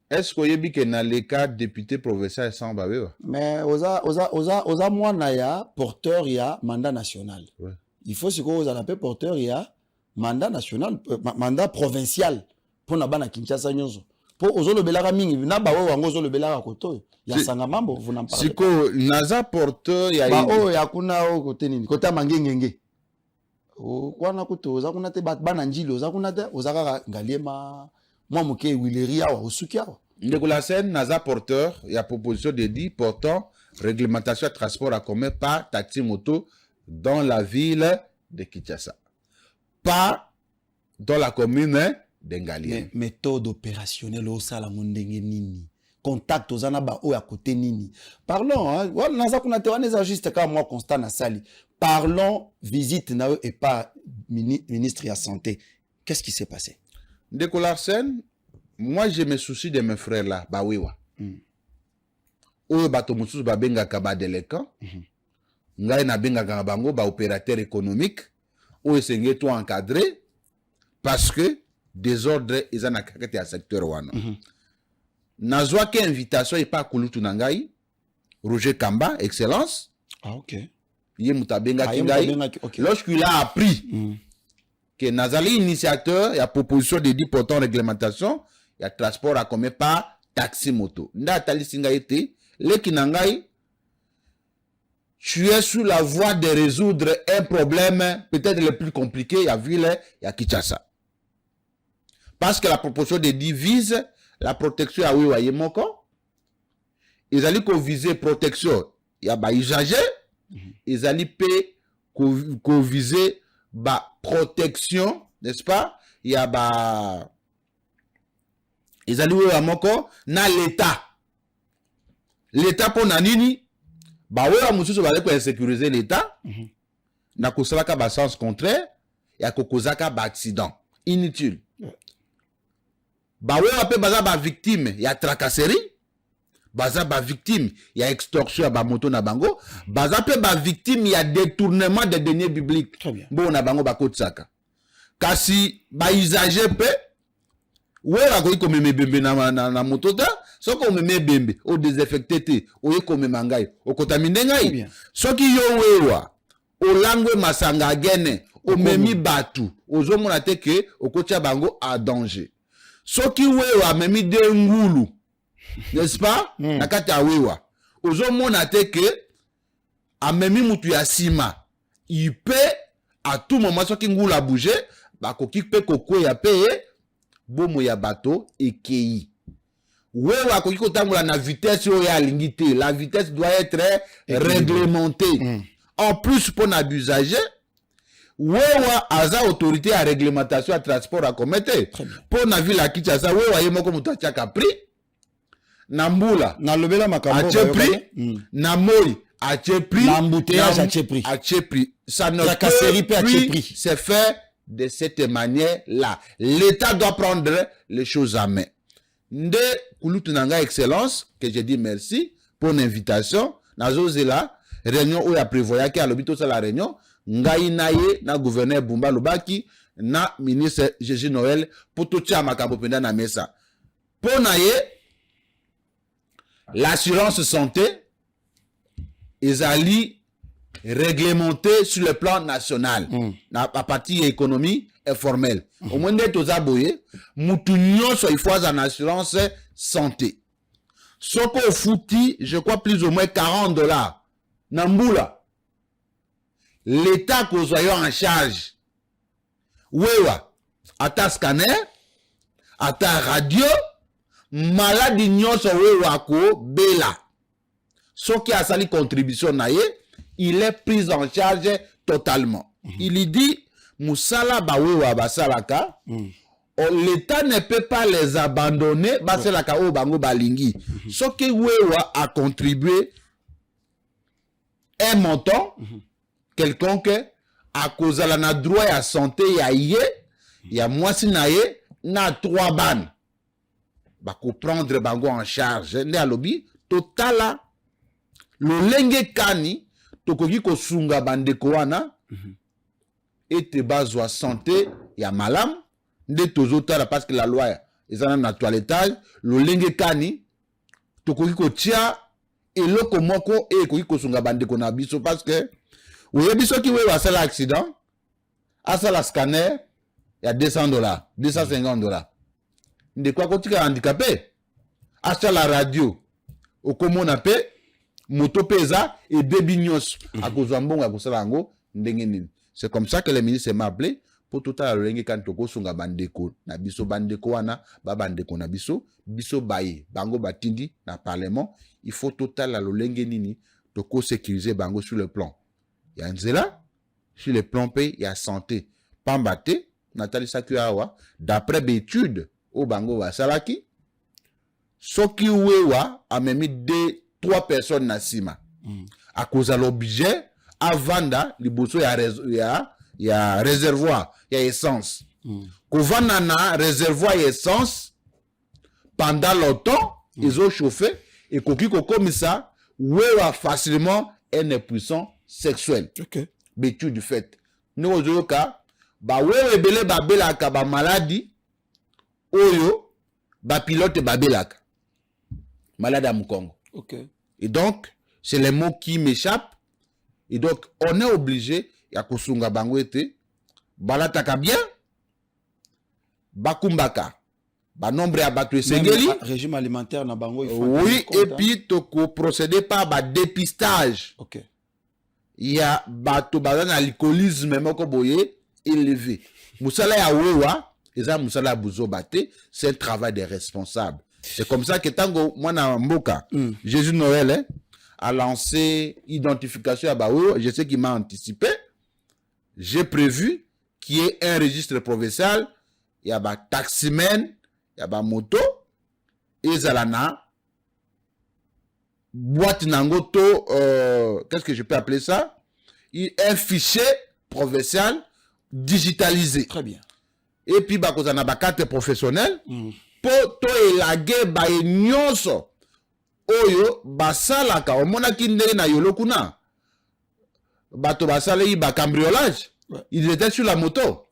Est-ce que vous que dans les cas député provincial sans bawewa? Mais oza mwana ya porteur ya mandat national. Ouais. Il faut que vous avez porteur ya mandat national, mandat provincial pour na bana Kinshasa nyonso. Pour ozolo belaka mingi na bawewa ngo ozolo belaka koto. Ya sanga mambo vous n'en parlez. Siko naza porteur ya ya kuna o kote nini? Kote mangengenge. O kwana kuto oza kuna te bana njili oza kuna te oza kaka ngaliema. Moi, je suis la scène, Naza porteur, il y a proposition de dit portant réglementation de transport à commun par taxi moto dans la ville de Kinshasa. Pas dans la commune d'Engalien. Méthode opérationnelle au Salamundenge Nini. Contact aux anaba ou à côté Nini. Parlons, hein. Naza kunate waneza juste comme moi constant na sali. Parlons visite na et pas ministre de la santé. Qu'est-ce qui s'est passé? Ndeko Larsen, moi je me soucie de mes frères là, bawewa. Oyo bato mususu ba benga ka ba délinquant. Ngai na benga ka bango ba opérateur économique. Oyo senge to encadré parce que désordre ezana kakete ya secteur wana. Nazwa ke invitation et pas kulutu na ngai. Roger Kamba, excellence. Ah OK. Yé mutabenga kingai. Okay. Lorsqu'il a appris que Nazali initiateur, il y a proposition de 10 portant réglementation, il y a transport à commun par taxi moto. Nda tali singa été, le kinangai, tu es sous la voie de résoudre un problème peut-être le plus compliqué, il y a ville, il y a Kinshasa. Parce que la proposition de 10 vise la protection à Wiwaye Moko. Ils allaient qu'on vise protection, il y a ba usager, ils allaient qu'on vise ba protection, n'est-ce pas? Il y a ba ils allaient à moko na l'état. L'état pour nanini ba wewa mususu ba ko sécuriser l'état. Na kosalaka ba sens contraire, ya kokozaka ba accident inutile. Ba wewa pe baza ba victime ya tracasserie. Baza ba victime ya extorsion ba moto na bango, baza pe ba victime ya détournement des deniers publics. Bon na bango ba kotsaka. Kasi ba usager pe wera ko ikomeme bembe na moto ta, soko meme bembe o désinfecté te, o ikomema ngai, o kontamine ngai. Soki yo wewa o langwe masanga gene, o memi batu, o zomona te ke o kotia bango a danger. Soki wewa memi de ngulu, n'est-ce pas? Nakati awewa. Ozo mona te ke amemi mutu ya sima. Il peut à tout moment soki ngula bouger, ba koki pe koko ya pe bomo ya bato ekei. Wewa koki kotambola na vitesse o ya lingité. La vitesse doit être réglementée. En plus pour na usager, wewa aza autorité à réglementation à transport à commettre. Pour na ville à Kinshasa wewa yemoko mutu achaka prix. Nambula na lobela makambo a prix na moi a prix na embouteillage a prix ça ne peut plus se faire de cette manière là. L'état doit prendre les choses en main. Nde kulutu nanga excellence que je dis merci pour l'invitation nazo zela réunion où ya prévoya ki alobi to la réunion ngai naye na gouverneur Bumba Lubaki na ministre Jésus Noël pour tout tia makambo penda na mesa pour naye. L'assurance santé est allée réglementée sur le plan national. À partir économie informelle. Au moins d'être aux aboyés, moutounion soit il faut en assurance santé. Soko fouti, je crois plus ou moins $40. Namboula. L'État qu'on soit en charge. Wewa. À ta scanner, à ta radio, maladi nyonso oyo akobela soki asali contribution na ye il est pris en charge totalement. Il dit musala bawewa basalaka l'État ne peut pas les abandonner basalaka o bango balingi. Soki wewa a contribué un montant quelconque à cause de la droit à santé ya ye ya mwasi na ye na 3 ban bako prendre bango en charge ne alobi totala lolenge kani tokoki kosunga bandeko wana ete bazwa santé ya malam nde tozotala parce que la loi ezana na toilettage lolenge kani tokoki kotia eloko moko ekoki kosunga bandeko na biso parce que oyebi soki wewe asala accident asala scanner ya $200 $250 ndeko akotika handicapé asala radio okomona pe moto pesa et débit nyos akozwa mbongo akosala yango ndenge nini. C'est comme ça que le ministre m'a appelé pour tout à l'heure quand toko sunga bandeko na biso bandeko wana ba bandeko na biso biso baye bango batindi na parlement il faut total la lolenge nini toko sécuriser bango sur le plan ya nzela sur le plan pays ya santé pambate Nathalie Sakuawa d'après l'étude au bango wa salaki soki wewa a même 3 personnes na sima à cause de l'objet avanda liboso ya réservoir ya essence kovana na réservoir ya essence pendant longtemps ils ont chauffé et koki kokomisa wewa facilement un impuissant sexuel. OK. Bétu du fait nous ozoka ba wewe belé ba belaka ba maladie oyo ba pilote ba belaka malade à Mukongo. OK. Et donc c'est les mots qui m'échappent. Et donc, on est obligé, ya kusunga bango ete, balataka bien, bakumbaka, ba nombre ya batu esengeli, régime alimentaire na bango il faut. Oui, et puis toko procéder par ba dépistage. OK. Il y a batu bazana alcoolisme moko boye élevé. Musala ya wewa, eza musala buzo bate, c'est un travail des responsables. C'est comme ça que tango mwana mboka, Jésus Noël, hein, a lancé identification à Baou. Je sais qu'il m'a anticipé. J'ai prévu qu'il y ait un registre provincial. Il y a des taximen, il y a des motos. Et Zalana, boîte nangoto, qu'est-ce que je peux appeler ça? Un fichier provincial digitalisé. Très bien. Et puis, bah, on a des cartes professionnelles. Pour to élaguer, bah, nyonso. Oyo basalaka omonaki ndenge na yolo kuna bato basala ba cambriolage ils étaient sur la moto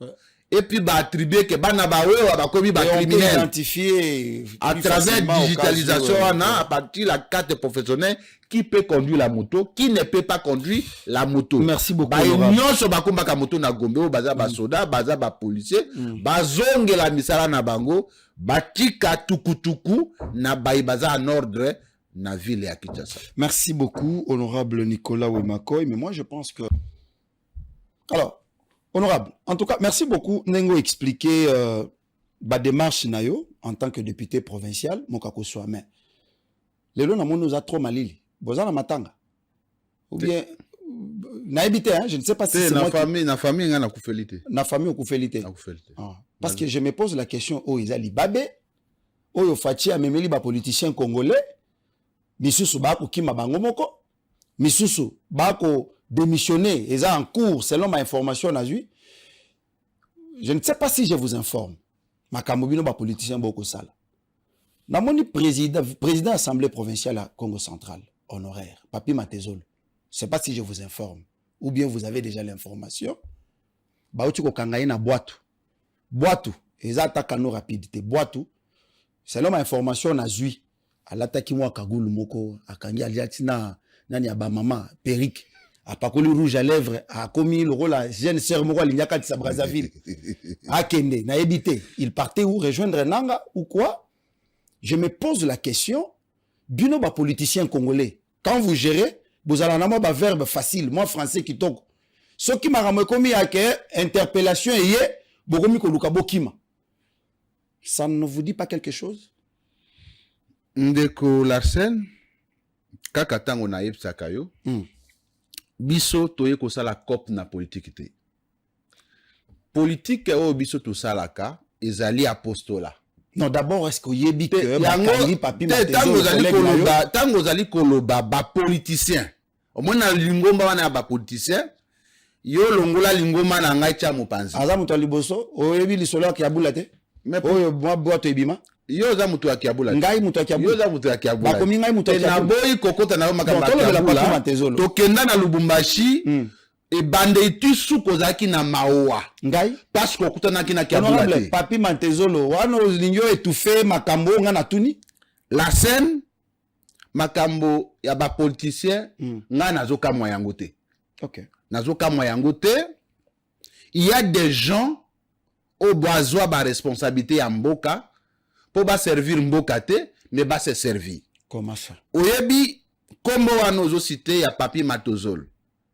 et puis ba attribuer que bana ba wewa ba komi ba criminel identifié à travers digitalisation à partir de la carte professionnelle qui peut conduire la moto qui ne peut pas conduire la moto. Merci beaucoup ba nyonso ba kombaka moto na Gombe baza ba soda baza ba policier bazongela misala na bango batika tukutuku na baza en ordre na ville ya Kinshasa. Merci beaucoup, honorable Nicolas Wemakoy. Mais moi, je pense que... Alors, honorable, en tout cas, merci beaucoup. Nengo expliqué la démarche nayo en tant que député provincial, Mokako Swame. Les lois nous a trop malili. Bozana matanga. Ou bien, na habité, hein, je ne sais pas si c'est na moi famille, na famille, na koufelité. Na famille, ou koufelité. Parce que je me pose la question, oh, ils allaient babé, oh, yo fachi a memeli ba politicien congolais, misusu bako kima bango moko, misusu bako démissionner, ils sont en cours selon ma information nazui. Je ne sais pas si je vous informe. Makamobino ba politicien boko sala. Namoni président assemblée provinciale à Congo central, honoraire, Papi Matezolo. Je ne sais pas si je vous informe ou bien vous avez déjà l'information. Baouti ko kangaye na boatu. Boatu, ils attaquent nos rapidité. Boatu, selon ma information nazui. Alataki mwa kagulu moko akangi aliatina nani aba mama Perique a pakoli rouge à lèvres a commis le rôle à jeune sœur moko alinyaka tsa Brazzaville akende na ebité il partait où rejoindre Nanga ou quoi. Je me pose la question bino ba politicien congolais quand vous gérez vous allez en ba verbe facile moi français qui toko ce qui m'a ramé commis à que interpellation yé bokomi ko luka bokima ça ne vous dit pas quelque chose? ndeko Larsen kaka tango na yebisaka yo biso toye kosala cop na politique te politique oyo biso tosalaka ezali apostola. Non, d'abord, est-ce que yebi que tango ozali koloba ba politicien omona lingomba wana ba politicien yo longola lingomba na ngai cha mopanzi aza muto liboso oyebi lisolo ya bula te oyo mwa boato ebima yo za muto ya kiabula ngai muto ya kiabula yo za muto ya kiabula bakomi ngai muto ya kiabula na boyi kokota na makamba kiabula tokenda na Lubumbashi e bande itu suko zaki na maoa ngai parce que kokutana na kiabula te papi Mantezolo wana linyo étouffé makambo nga na tuni la scène makambo ya ba politicien nga nazoka mwa yango te. OK nazoka mwa yango te. Il y a des gens au boisoi ba responsabilité ya mboka pour ba servir mboka te mais ba se servir. Comment ça? Oyebi kombo wana ozo cité ya papi Matozolo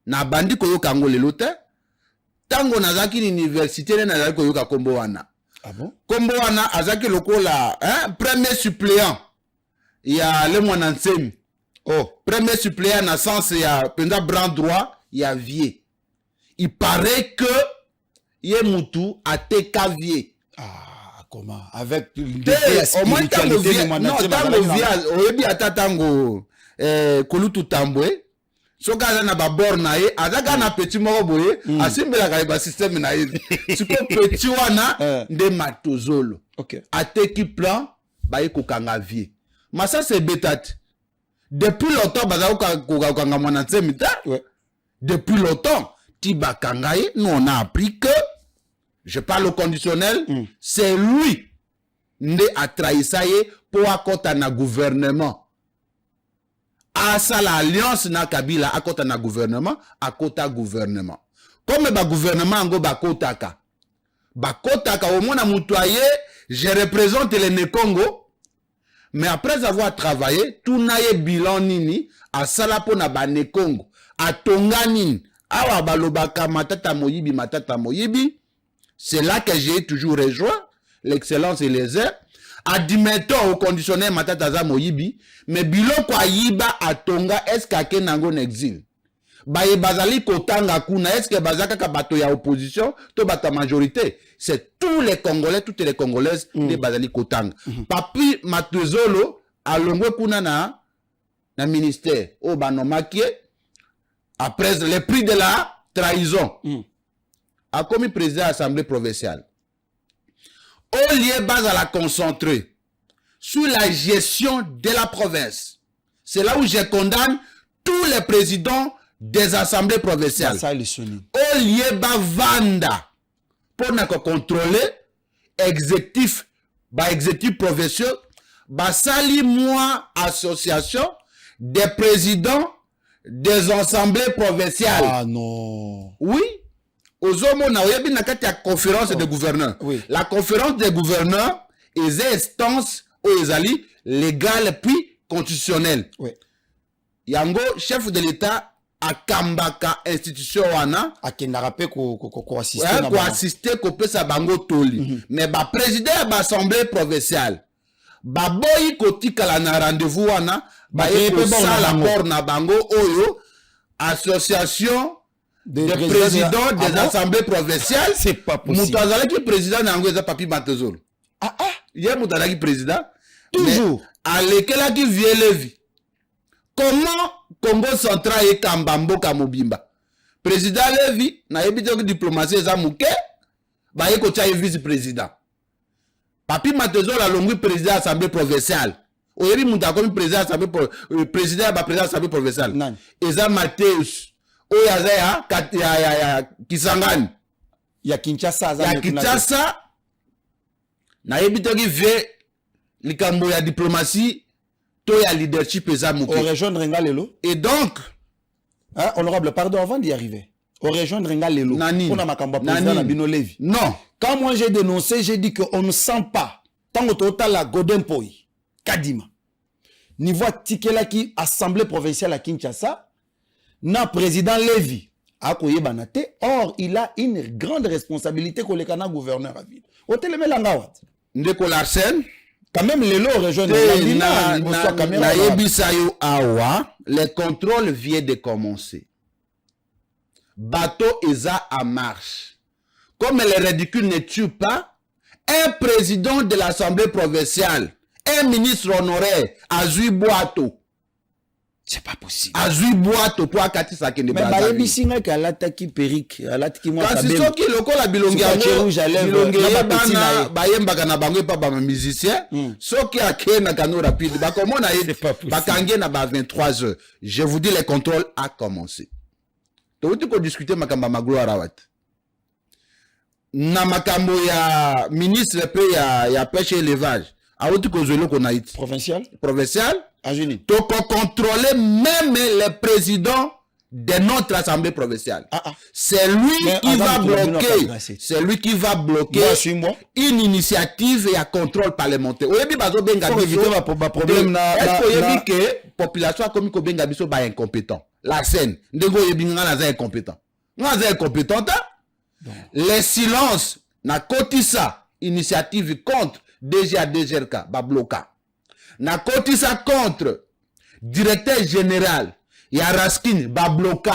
na bandi koyoka ngo lelo te tango nazaki université na nazaki koyoka kombo wana. Ah bon? Kombo wana azaki lokola premier suppléant ya le mwana nsemi. Oh, premier suppléant na sens ya penda bras droit ya vie. Il paraît que ye mutu ate kavier. Ah, comment? Avec au moins tango vie non tango vie oyebi ata tango kolutu tambwe soka aza na babor na ye azaka na petit moko boye asimbelaka ba système na ye siko petit wana nde Matozolo. OK ateki plan baye kokanga vie masa c'est bétate depuis longtemps baza kokanga mwana nsemi ta depuis longtemps ti bakanga ye nous on a appris que je parle au conditionnel c'est lui nde atrahisa ye pour akota na gouvernement asa la alliance na Kabila akota na gouvernement akota gouvernement comme ba gouvernement ngo bakotaka au moins na mutoye je représente le Nekongo mais après avoir travaillé tout naye bilan nini asala po na ba Nekongo atonga nini awa balobaka matata moyibi c'est là que j'ai toujours rejoint l'excellence et les airs. Admettons au conditionnel matata za moyibi mais biloko ayiba atonga est-ce que nango n'exil baye bazali kotanga kuna est-ce que bazaka ka bato ya opposition to bata majorité c'est tous les Congolais toutes les Congolaises de bazali kotanga papi Matozolo alongwe kuna na ministère o banomaki après le prix de la trahison a commis président de l'Assemblée provinciale. Au lieu base à la concentrer sur la gestion de la province. C'est là où je condamne tous les présidents des assemblées provinciales. Au lieu bas vanda pour ne contrôler exécutif provinciaux, basali moi association des présidents des assemblées provinciales. Ah non. Oui. Ozomo na oyebi na kati ya conférence des gouverneurs. Oui. La conférence des gouverneurs est instance ou ezali légale puis constitutionnelle. Oui. Yango chef de l'État akambaka institution wana akendaka pe ko assister ko assister ko pesa bango toli. Mais ba président ba assemblée provinciale ba boyi ko tikala na rendez-vous wana ba yeko sala port na bango oyo association des présidents des assemblées provinciales. C'est pas possible. Moutazala qui président nango eza papi Matozolo. Yé moutazala qui président toujours alekela qui vie levi. Comment Congo central et Kambambo Kamobimba président Levi na yebito que diplomatie eza muke ba yeko tia vice président papi Matozolo alongwi président assemblée provinciale oyebi muta comme président assemblée président ba président assemblée provinciale eza Mateus oyaza ya Kisangani ya Kinshasa na yebito ki vie likambo ya diplomatie to ya leadership eza muke au rejoindre ngalelo et donc honorable pardon avant d'y arriver au rejoindre ngalelo pour na makambo président na bino Levi non quand moi j'ai dénoncé j'ai dit que on ne sent pas tango total la Godin Poi Kadima niveau tikela ki assemblée provinciale à Kinshasa na président Levi akoyebana te or il a une grande responsabilité koleka na gouverneur à ville hôtel melanga wat ndeko Larsen Quand même, les lots rejoignent les contrôles viennent de commencer. Bateau Eza en marche. Comme les ridicules ne tuent pas, un président de l'Assemblée provinciale, un ministre honoraire, Azui Boato. C'est pas possible. Azui Boato pour akati sakende Brazzaville. Mais bisinga kalataki perique, alataki moi kabem. Kasi soki lokola bilongi bayemba kana bango pa ba musicien, soki akena kano rapide, ba komona yede bakange na ba 23h. Je vous dis, les contrôles a commencé. Donc tu peux discuter makamba magloire awat. Na makambo ya ministre pe ya pêche et élevage. Awoti ko zelo ko na it provincial tu peux contrôler même les présidents de notre assemblée provinciale. C'est lui qui va bloquer. C'est lui qui va bloquer une initiative et un contrôle parlementaire. Au début, bazo benga biso problème na que population comme ko benga biso ba incompétent. La scène ndego yebinga na za incompétent. Na za incompétent. Les silences na kotisa initiative contre DGRK ba bloquer. Na kotisa contre directeur général ya Raskin ba bloquer.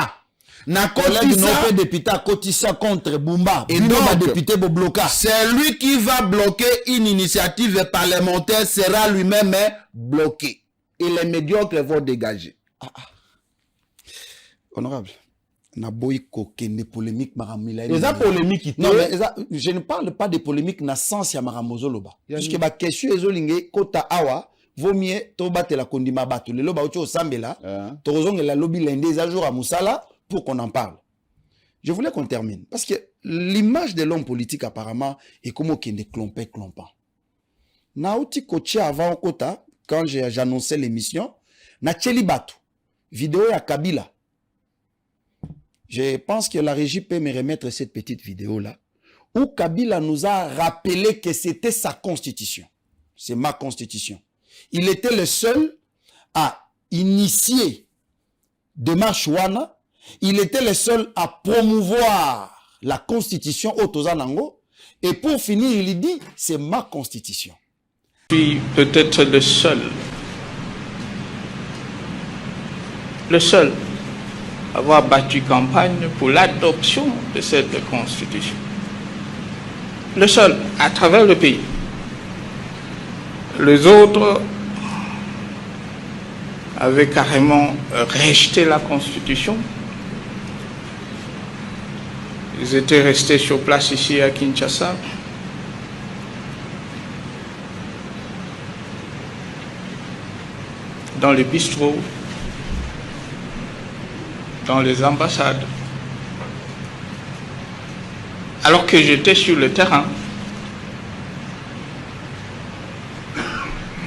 Na kotisa député kotisa contre Bumba et donc député bo bloquer. C'est lui qui va bloquer une initiative parlementaire, sera lui-même bloqué et les médiocres vont dégager. Honorable, na boy kokende polémique maramila. Les polémiques non mais je ne parle pas de polémique na sens ya maramozoloba. Parce que ba question ezolinge kota awa vaut mieux to batela kondima bato lelo ba ucho sambela to rozongela lobby lundi za jour à Moussala pour qu'on en parle. Je voulais qu'on termine parce que l'image de l'homme politique apparemment est comme okende clompant. Na uti coaché avant kota quand j'annonçais l'émission na tcheli bato vidéo ya Kabila. Je pense que la régie peut me remettre cette petite vidéo-là, où Kabila nous a rappelé que c'était sa constitution. C'est ma constitution. Il était le seul à initier démarche wana. Il était le seul à promouvoir la constitution au Tozanango. Et pour finir, il dit, c'est ma constitution. Puis peut-être le seul avoir battu campagne pour l'adoption de cette constitution. Le seul à travers le pays. Les autres avaient carrément rejeté la constitution. Ils étaient restés sur place ici à Kinshasa. Dans les bistrots, dans les ambassades, alors que j'étais sur le terrain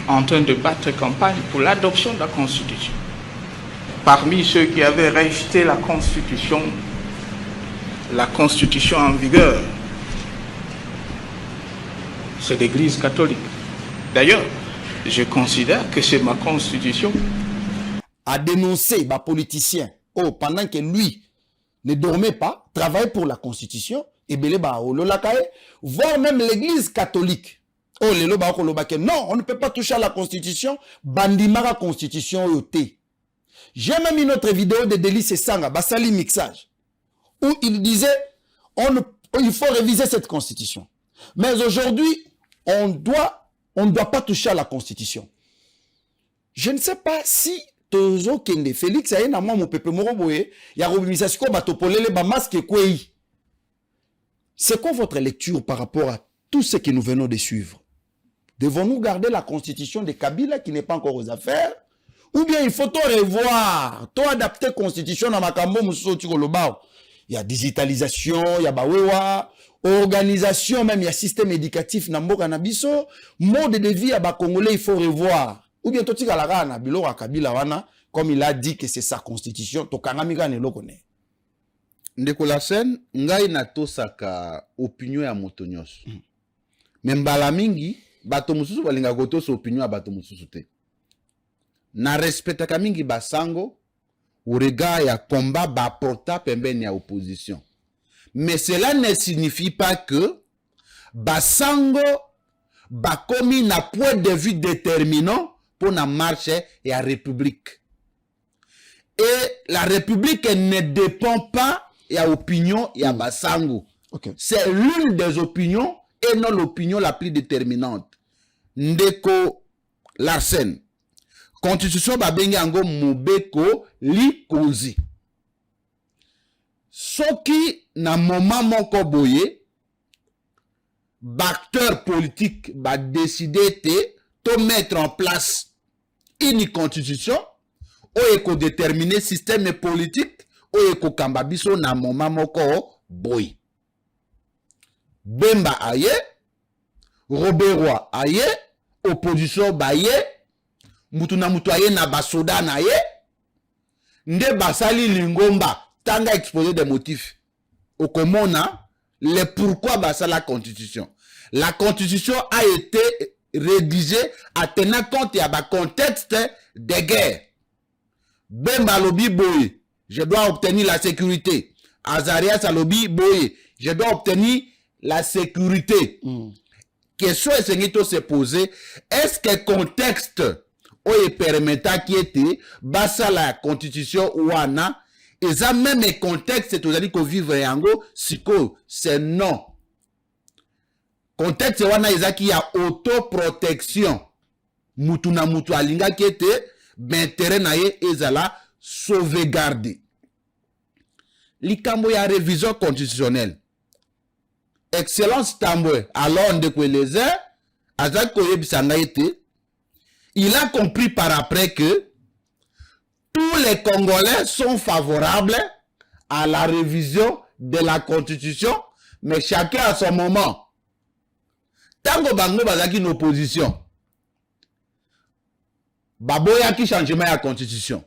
en train de battre campagne pour l'adoption de la Constitution. Parmi ceux qui avaient rejeté la Constitution en vigueur, c'est l'Église catholique. D'ailleurs, je considère que c'est ma Constitution. A dénoncer les politiciens. Oh, pendant que lui ne dormait pas, travaillait pour la Constitution, et voire même l'Église catholique. Oh, non, on ne peut pas toucher à la Constitution. Bandimara Constitution yoté. J'ai même une autre vidéo de Délice Sanga, Basali Mixage, où il disait, il faut réviser cette Constitution. Mais aujourd'hui, on ne doit pas toucher à la Constitution. Je ne sais pas si Tozo Kende Félix a na mon pepe moroboye ya robimisa siko batopolele ba masque kwei. C'est quoi votre lecture par rapport à tout ce que nous venons de suivre? Devons-nous garder la constitution de Kabila qui n'est pas encore aux affaires, ou bien il faut tout revoir, tout adapter la constitution dans makambo mususu tikolobao? Il y a digitalisation, il y a bawewa, organisation, même il y a système éducatif na mboka na biso, mode de vie à ba congolais il faut revoir. Ou bien toti kalaga na bilo wa Kabila wana, comme il a dit que c'est sa constitution, to kangamika ne lokone. Ndeko la scène, ngai na tosaka opinion ya moto nyonso. Mbala mingi, bato mususu balinga kotosa opinion ya bato mususu te. Na respectaka mingi basango, au regard ya combat ba porta pembeni ya opposition. Mais cela ne signifie pas que basango bakomi na point de vue déterminant pour la marche et la République. Et la République ne dépend pas de l'opinion et basango. Okay. C'est l'une des opinions et non l'opinion la plus déterminante. Ndeko Larsen. Constitution babengi ango mobeko likonzi. Soki na moment moko boye, acteur politique va décider de mettre en place une constitution ou déterminer le système politique ou kamba biso na moment moko boye. Bemba aye, Robert Roy aye, opposition baye, mutuna mutu aye na basoda na ye, nde basali lingomba, tanga exposé des motifs. Au komona, le pourquoi basa la constitution. La constitution a été rédigée à tenant compte de la contexte de guerre. Bemba lobi boye, je dois obtenir la sécurité. Azarias alobi boye, je dois obtenir la sécurité. Question est se poser, est-ce que le contexte où permettant qui était basa la constitution ou ana et ça même le contexte c'est aussi qu'on vivre yango siko c'est non. Contexte wana ezaki ya autoprotection. Mutu na mutu alinga qui était intérêt na ye ezala sauvegarder. Likambo ya révision constitutionnelle. Excellence Tambwe, alors de Kweleze, il a compris par après que tous les Congolais sont favorables à la révision de la Constitution, mais chacun à son moment. Tango Bango Bazaki une opposition. Baboya qui changement de la Constitution.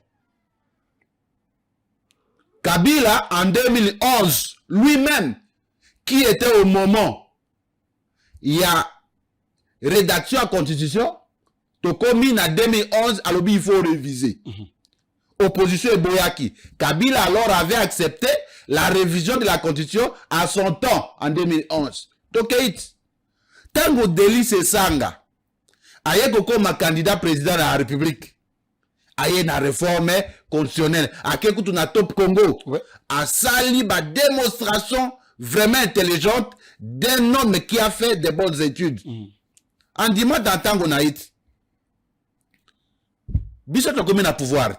Kabila en 2011, lui-même, qui était au moment, il y a rédaction à constitution, Tokomi en 2011, alors il faut réviser. Opposition et Boyaki. Kabila alors avait accepté la révision de la constitution à son temps, en 2011. Tokeit. Tango Deli Sanga, aye koko ma candidat président de la République, aye na réforme constitutionnelle, ake kutu na Top Congo, a sali ba démonstration vraiment intelligente d'un homme qui a fait de bonnes études. En disant d'entendre naït. Biso to komi na pouvoir.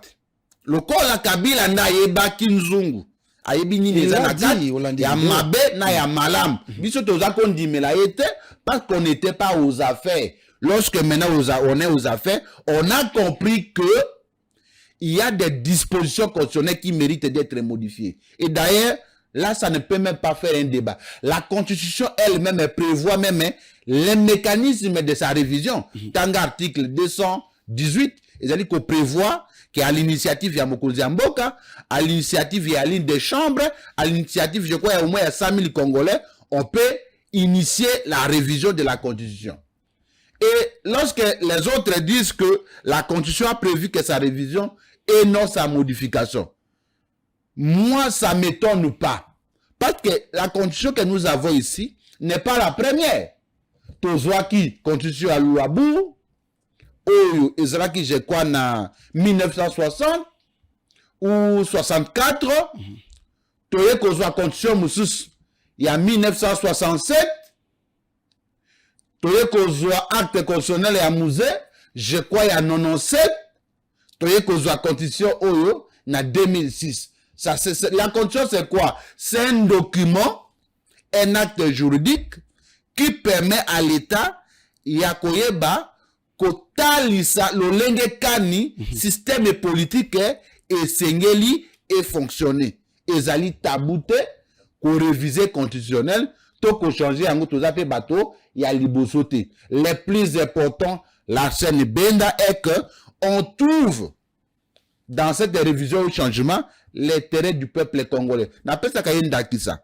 Le corps la Kabila na yeba kinzungu. Ayebi ni les anakati. Ya mabe na ya malam. Biso to za kondimela yete parce qu'on n'était pas aux affaires. Lorsque maintenant on est aux affaires, on a compris que il y a des dispositions constitutionnelles qui méritent d'être modifiées. Et d'ailleurs, là, ça ne peut même pas faire un débat. La Constitution elle-même prévoit même les mécanismes de sa révision. Tant l'article 218, c'est-à-dire qu'on prévoit qu'à l'initiative, il y a Mokozi Mboka, à l'initiative, il y a l'une des chambres, à l'initiative, je crois, il y a au moins 100 000 Congolais, on peut initier la révision de la Constitution. Et lorsque les autres disent que la Constitution a prévu que sa révision et non sa modification, moi, ça ne m'étonne pas. Parce que la constitution que nous avons ici n'est pas la première. Tozwaki, constitution à Louabou, ou Ezraki, je crois, en 1960 ou 64. Toye Kozwa constitution Moussous, il y a 1967. Toye Kozwa acte constitutionnel à Mouzé, je crois, il y a 97. Toye Kozwa constitution Oyo, en 2006. Ça, la constitution, c'est quoi? C'est un document, un acte juridique qui permet à l'État, yakoyeba, kotalisa lolenge kani, système politique, et sengeli, et fonctionner. Ezali taboute, ko réviser constitutionnel, to ko changer en tout zape bateau, ya libosote. Le plus important, la scène benda est que, on trouve, dans cette révision au changement, l'intérêt du peuple congolais. N'appelle ça qu'il y a ça.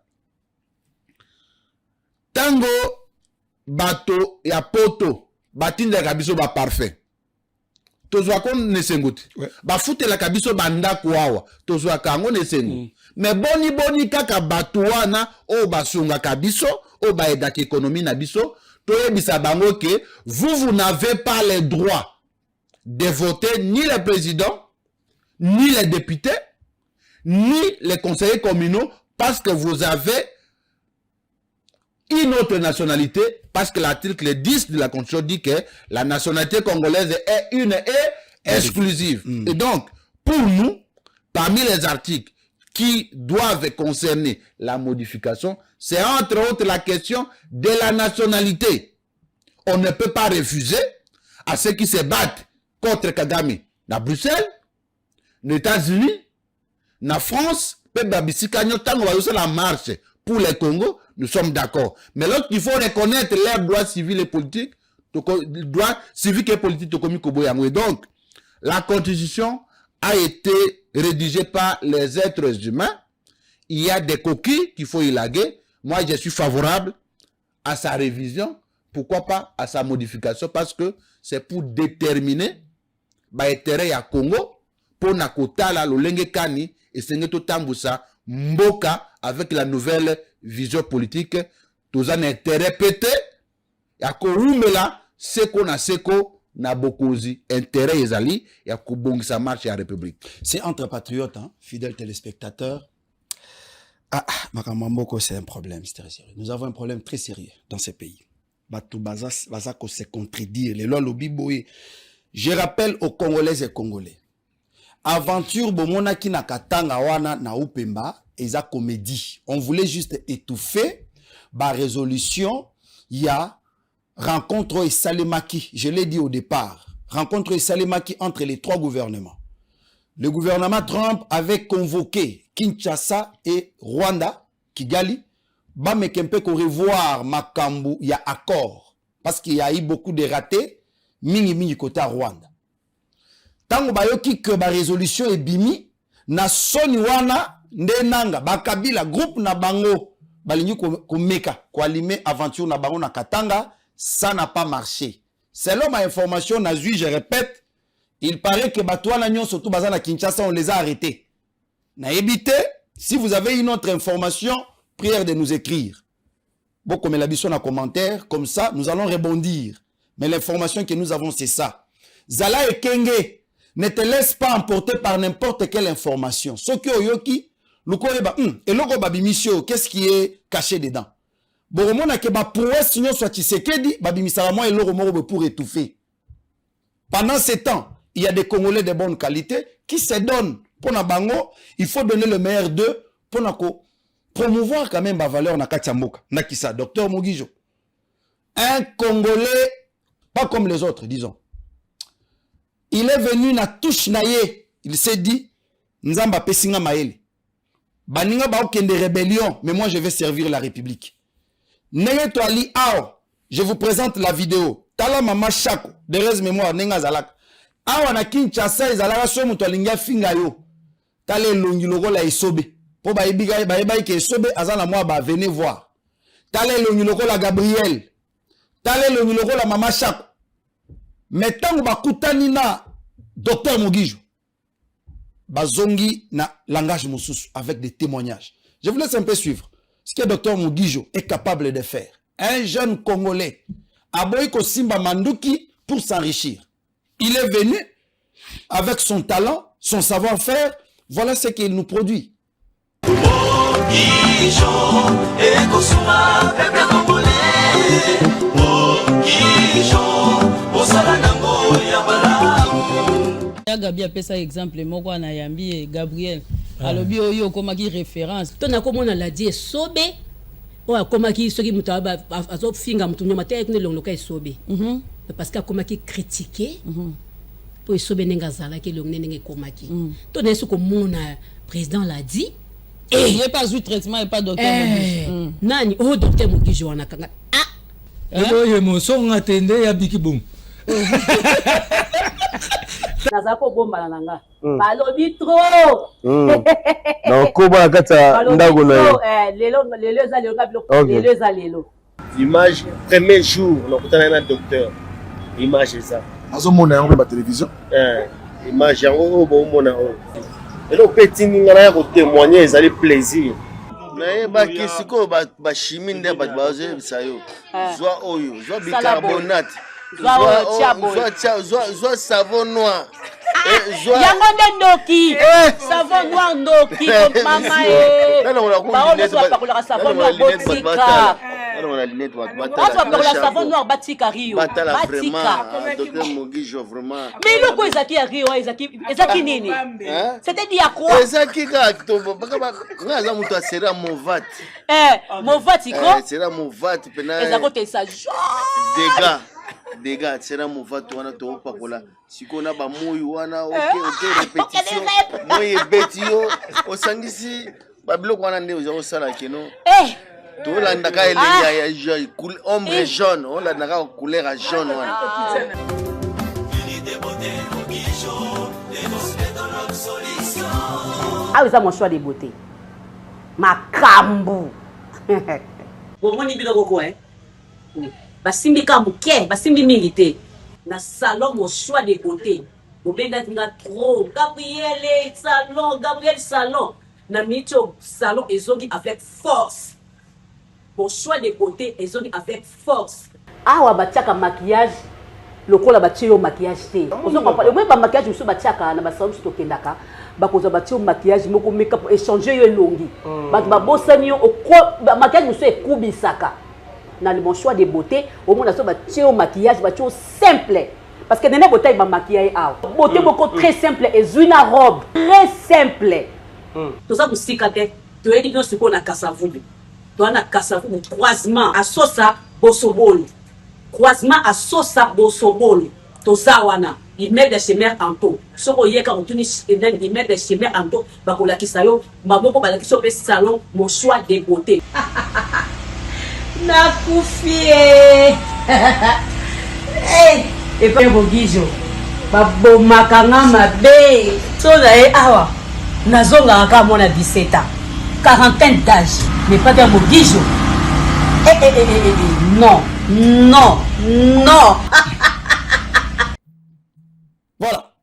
Tango, bato, ya poto, batinda kabiso ba parfait. Tozwa kon nesenguti. Ba fute la kabiso banda kuawa. Tozwa kango nesengu. Mais boni kaka bato wana, o basunga kabiso, o ba edaki ekonomi na biso, que vous n'avez pas le droit de voter ni le président, ni les députés, ni les conseillers communaux, parce que vous avez une autre nationalité, parce que l'article 10 de la Constitution dit que la nationalité congolaise est une et exclusive. Et donc, pour nous, parmi les articles qui doivent concerner la modification, c'est entre autres la question de la nationalité. On ne peut pas refuser à ceux qui se battent contre Kagame à Bruxelles, aux États-Unis, en France, la marche pour le Congo, nous sommes d'accord. Mais lorsqu'il faut reconnaître leurs droits civils et politiques, droits civiques et politiques, et donc, la Constitution a été rédigée par les êtres humains. Il y a des coquilles qu'il faut élaguer. Moi, je suis favorable à sa révision. Pourquoi pas à sa modification? Parce que c'est pour déterminer l'intérêt à Congo, pour nakota la lolenge kani, et c'est tout tambusa mboka avec la nouvelle vision politique. Tous un intérêt pété. Ya ko rumela seko na seko na bokozi intérêt ezali ya ko bongisa marche à République. C'est entre patriotes, hein, fidèles téléspectateurs. Makamamboko, c'est un problème très sérieux. Nous avons un problème très sérieux dans ces pays. Batou Bazako se contredire. Les lois lobby boy. Je rappelle aux Congolaises et Congolais. Aventure Bomonaki na Katanga wana na Upemba, eza comédie. On voulait juste étouffer ba résolution. Il y a rencontre et Salemaki. Je l'ai dit au départ. Rencontre et Salemaki entre les trois gouvernements. Le gouvernement Trump avait convoqué Kinshasa et Rwanda, Kigali, Bamekempe ko revoir Makambu, il y a accord. Parce qu'il y a eu beaucoup de ratés, mingi côté Rwanda. Tango bayoki que ba résolution est bimi, na soni wana, ndenanga, bakabila, groupe na bango, balingi ko meka, ko alime aventure na bango na Katanga, ça n'a pas marché. Selon ma information, na zui, je répète, il paraît que Batouana Nyon, surtout Bazana Kinshasa, on les a arrêtés. Na évité, si vous avez une autre information, prière de nous écrire. Bon, comme la bichon en commentaire, comme ça, nous allons rebondir. Mais l'information que nous avons, c'est ça. Zala et Kenge, ne te laisse pas emporter par n'importe quelle information. Ce que Oyoki, et logo babimisio, qu'est-ce qui est caché dedans? Boromona ke ba prouesse sinon soit Tshisekedi, babimisaramo et logo pour étouffer. Pendant ce temps, il y a des Congolais de bonne qualité qui se donnent. Pour na bango, il faut donner le meilleur d'eux pour na promouvoir quand même ma valeur na Katiamoka. Nakisa, docteur Mugijo. Un Congolais, pas comme les autres, disons. Il est venu na touche naye. Il s'est dit, Nzamba pesinga maele. Baninga ba okende rébellion, mais moi je vais servir la République. Neye to ali ao. Je vous présente la vidéo. Tala mama Chako, de res mémoire nenga zalaka. Awa na Kinshasa ezalaka so muto alinga finga yo. Tala elongi lokola esobe. Po ba yebai ke esobe azana moi ba venez voir. Tala elongi lokola Gabriel. Tala elongi lokola mama Chako. Metango bakutani na docteur Mugijo. Bazongi na langage mususu avec des témoignages. Je vous laisse un peu suivre ce que docteur Mugijo est capable de faire. Un jeune Congolais Aboyko Simba Manduki pour s'enrichir. Il est venu avec son talent, son savoir-faire. Voilà ce qu'il nous produit. Gabi a pesa exemple moko na yambi Gabriel alobi oyo komaki référence to na komona la die sobe o komaki soki mutu azo finga mutu nyoma te ekne longoka sobe parce que komaki critiquer pour sobe nenga zala ke longne nenge komaki to na soko mona président l'a dit et il n'y a pas eu traitement et pas docteur Mugijo nani o docteur Mugijo wana kanga oyo mo songa tende ya bikibum nazako bomba na nga balobi trop donc ko ba kata ndago na lelo za lelo kabilo lelo za lelo image premier jour nakutana na docteur image ça azomona yango ba télévision image yango bo mona o elo petit ninga na ko témoigner ezali plaisir Mais bakisiko ba chimie nde ba bazebisa yo. Zwa oyo, zwa bicarbonate. Zwa savon noir. Yango nde ndoki. Savon noir ndoki mama eh. Ba on soit pakola savon noir botika. On savon noir batika Rio. Batika. Docteur Mogijo vraiment. Mais le quoi ezaki ya Rio ezaki nini? C'était dit à quoi? Ezaki ka tobo baka ngaza mutu asera movat. Movat iko? Sera movat pena. Ezako te sa. Dégâts, c'est là mon va tourner au pacola. Si on a pas mouille wana, ok, répétition. Moi et Betio, au sangisi, bablo qu'on a né aux sala qui non. Tout là ndaka il y a couleur ombre jaune, on l'a ndaka couleur à jaune wana. Ah oui, ça mon choix de beauté. Makambu. Bon mon ibilo koko hein. Basimbi kamuke, basimbi milité. Na salon mon choix de beauté. Obenga tinga trop. Gabriel salon. Na micho salon ezongi avec force. Mon choix de beauté ezongi avec force. Awa batiaka maquillage. Lokola batio maquillage te. Ozo comprendre. Moi ba maquillage muso batiaka na ba salon to kendaka. Bakoza batio maquillage moko make-up échanger yo longi. Ba bosani yo ba maquillage muso ekubisaka. Dans le bon choix de beauté, au moins au maquillage, simple. Parce que dans la beauté, il y a maquillage. Beauté beaucoup très simple et une robe très simple. Tout ça pour cicater, tu es dit que tu as cassavou. Tu as cassavou, croisement à sosa bosobol. Croisement à sosa bosobol. Tu as wana. Il met des chemins en tout. Ce qu'on y a quand on il met des chemins en tout. Bakola kisayo, maboko balakiso pe salon, mon choix de beauté. Nakufie et pas Mogijo babomaka nga mabe so na ye awa nazonga ka mona 17 ans quarantaine d'âge mais pas de Mogijo non Voilà.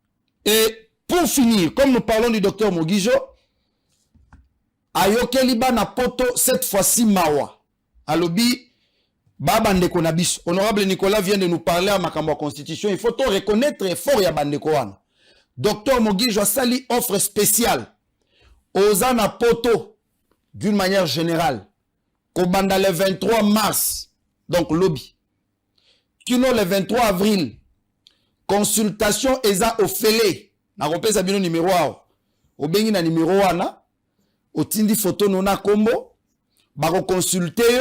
Et pour finir, comme nous parlons du docteur Mogijo, ayokeli bana poto cette fois-ci mawa Alobi, Baba Ndeko Nabis. Honorable Nicolas vient de nous parler à Makambo Constitution. Il faut tout reconnaître fort ya Bandeko wana. Docteur Mogijo Sali offre spéciale aux Ana Poto d'une manière générale. Kobanda le 23 mars, donc lobby. Kino le 23 avril, consultation eza ofele. Na kompesa bino numéro ao. Obengi na numéro wana. Otindi photo nona kombo. Bako consulter yo,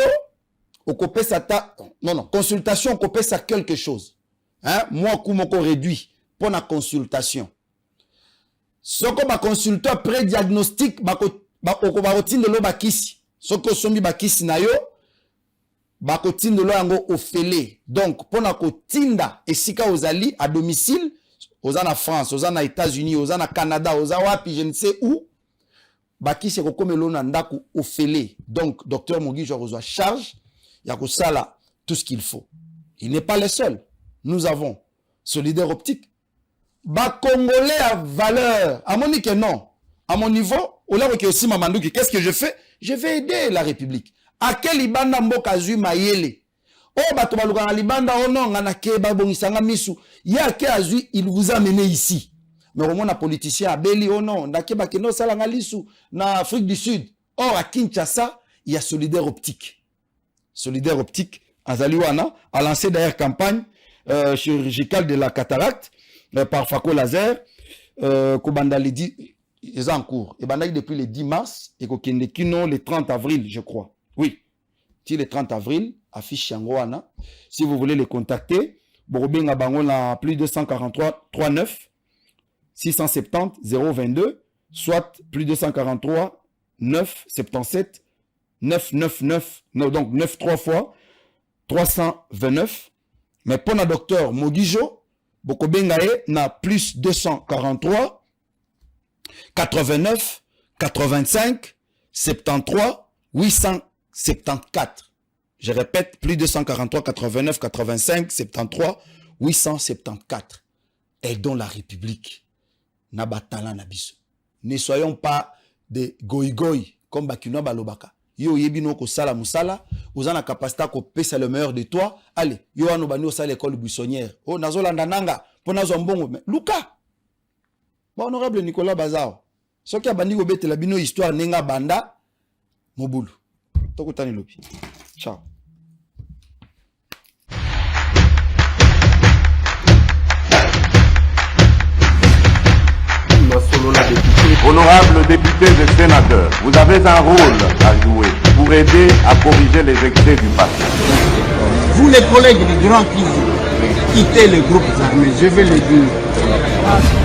okopesa ta non consultation okopesa quelque chose. Hein, moi kumoko réduit pour la consultation. Soko ba consulter après diagnostic bako tinde lo bakisi. Soko sombi bakisi na yo bako tinde lo yango ofele. Donc pour na kotinda esika ozali à domicile, ozana France, ozana États-Unis, ozana Canada, oza wapi je ne sais où. Baki se kokomelo na ndaku ofele. Donc docteur Mogijo reçoit charge ya kosala tout ce qu'il faut. Il n'est pas le seul. Nous avons Solidaire Optique. Ba Congolais à valeur. À mon niveau non. À mon niveau, au là que aussi Mamandouki, qu'est-ce que je fais? Je vais aider la République. À quel libanda mboka zui mayele. Oh bato baluka na libanda oh non ngana keba bongisanga misu. Ya ke azui il vous a mené ici. Mais au moins, un politicien à Beli, oh non, Nakebakeno Salangalisu, na Afrique du Sud. Or, à Kinshasa, il y a Solidaire Optique. Solidaire Optique, Azaliwana, a lancé d'ailleurs campagne chirurgicale de la cataracte par Fako Laser, Kobanda le dit, ils sont en cours. Et Banda depuis le 10 mars, et Kino le 30 avril, je crois. Oui, si le 30 avril, affiche Yangoana. Si vous voulez les contacter, Borobinga Bangon a plus de 143 39 670 022, soit plus 243 977 999, non, donc 93 fois 329. Mais pour le docteur Mogijo, Bokobengae na plus 243 89 85 73 874. Je répète, plus 243 89 85 73 874. Aidons la République. Nabatala Nabiso. Ne soyons pas des goï-goï comme Bakino Balobaka. yo yebino ko sala musala oza na capacité ko pesa le meilleur de toi allez yo wana bani osala l'école buissonnière oh nazolanda nanga po nazwa mbongo mais luka ba honorable Nicolas Bazao soki abandi ko betela bino histoire nenga banda mobulu tokutani lobi ciao. Honorables députés et sénateurs, vous avez un rôle à jouer pour aider à corriger les excès du passé. Vous les collègues du Grand Kivu, quittez les groupes armés, je vais le dire.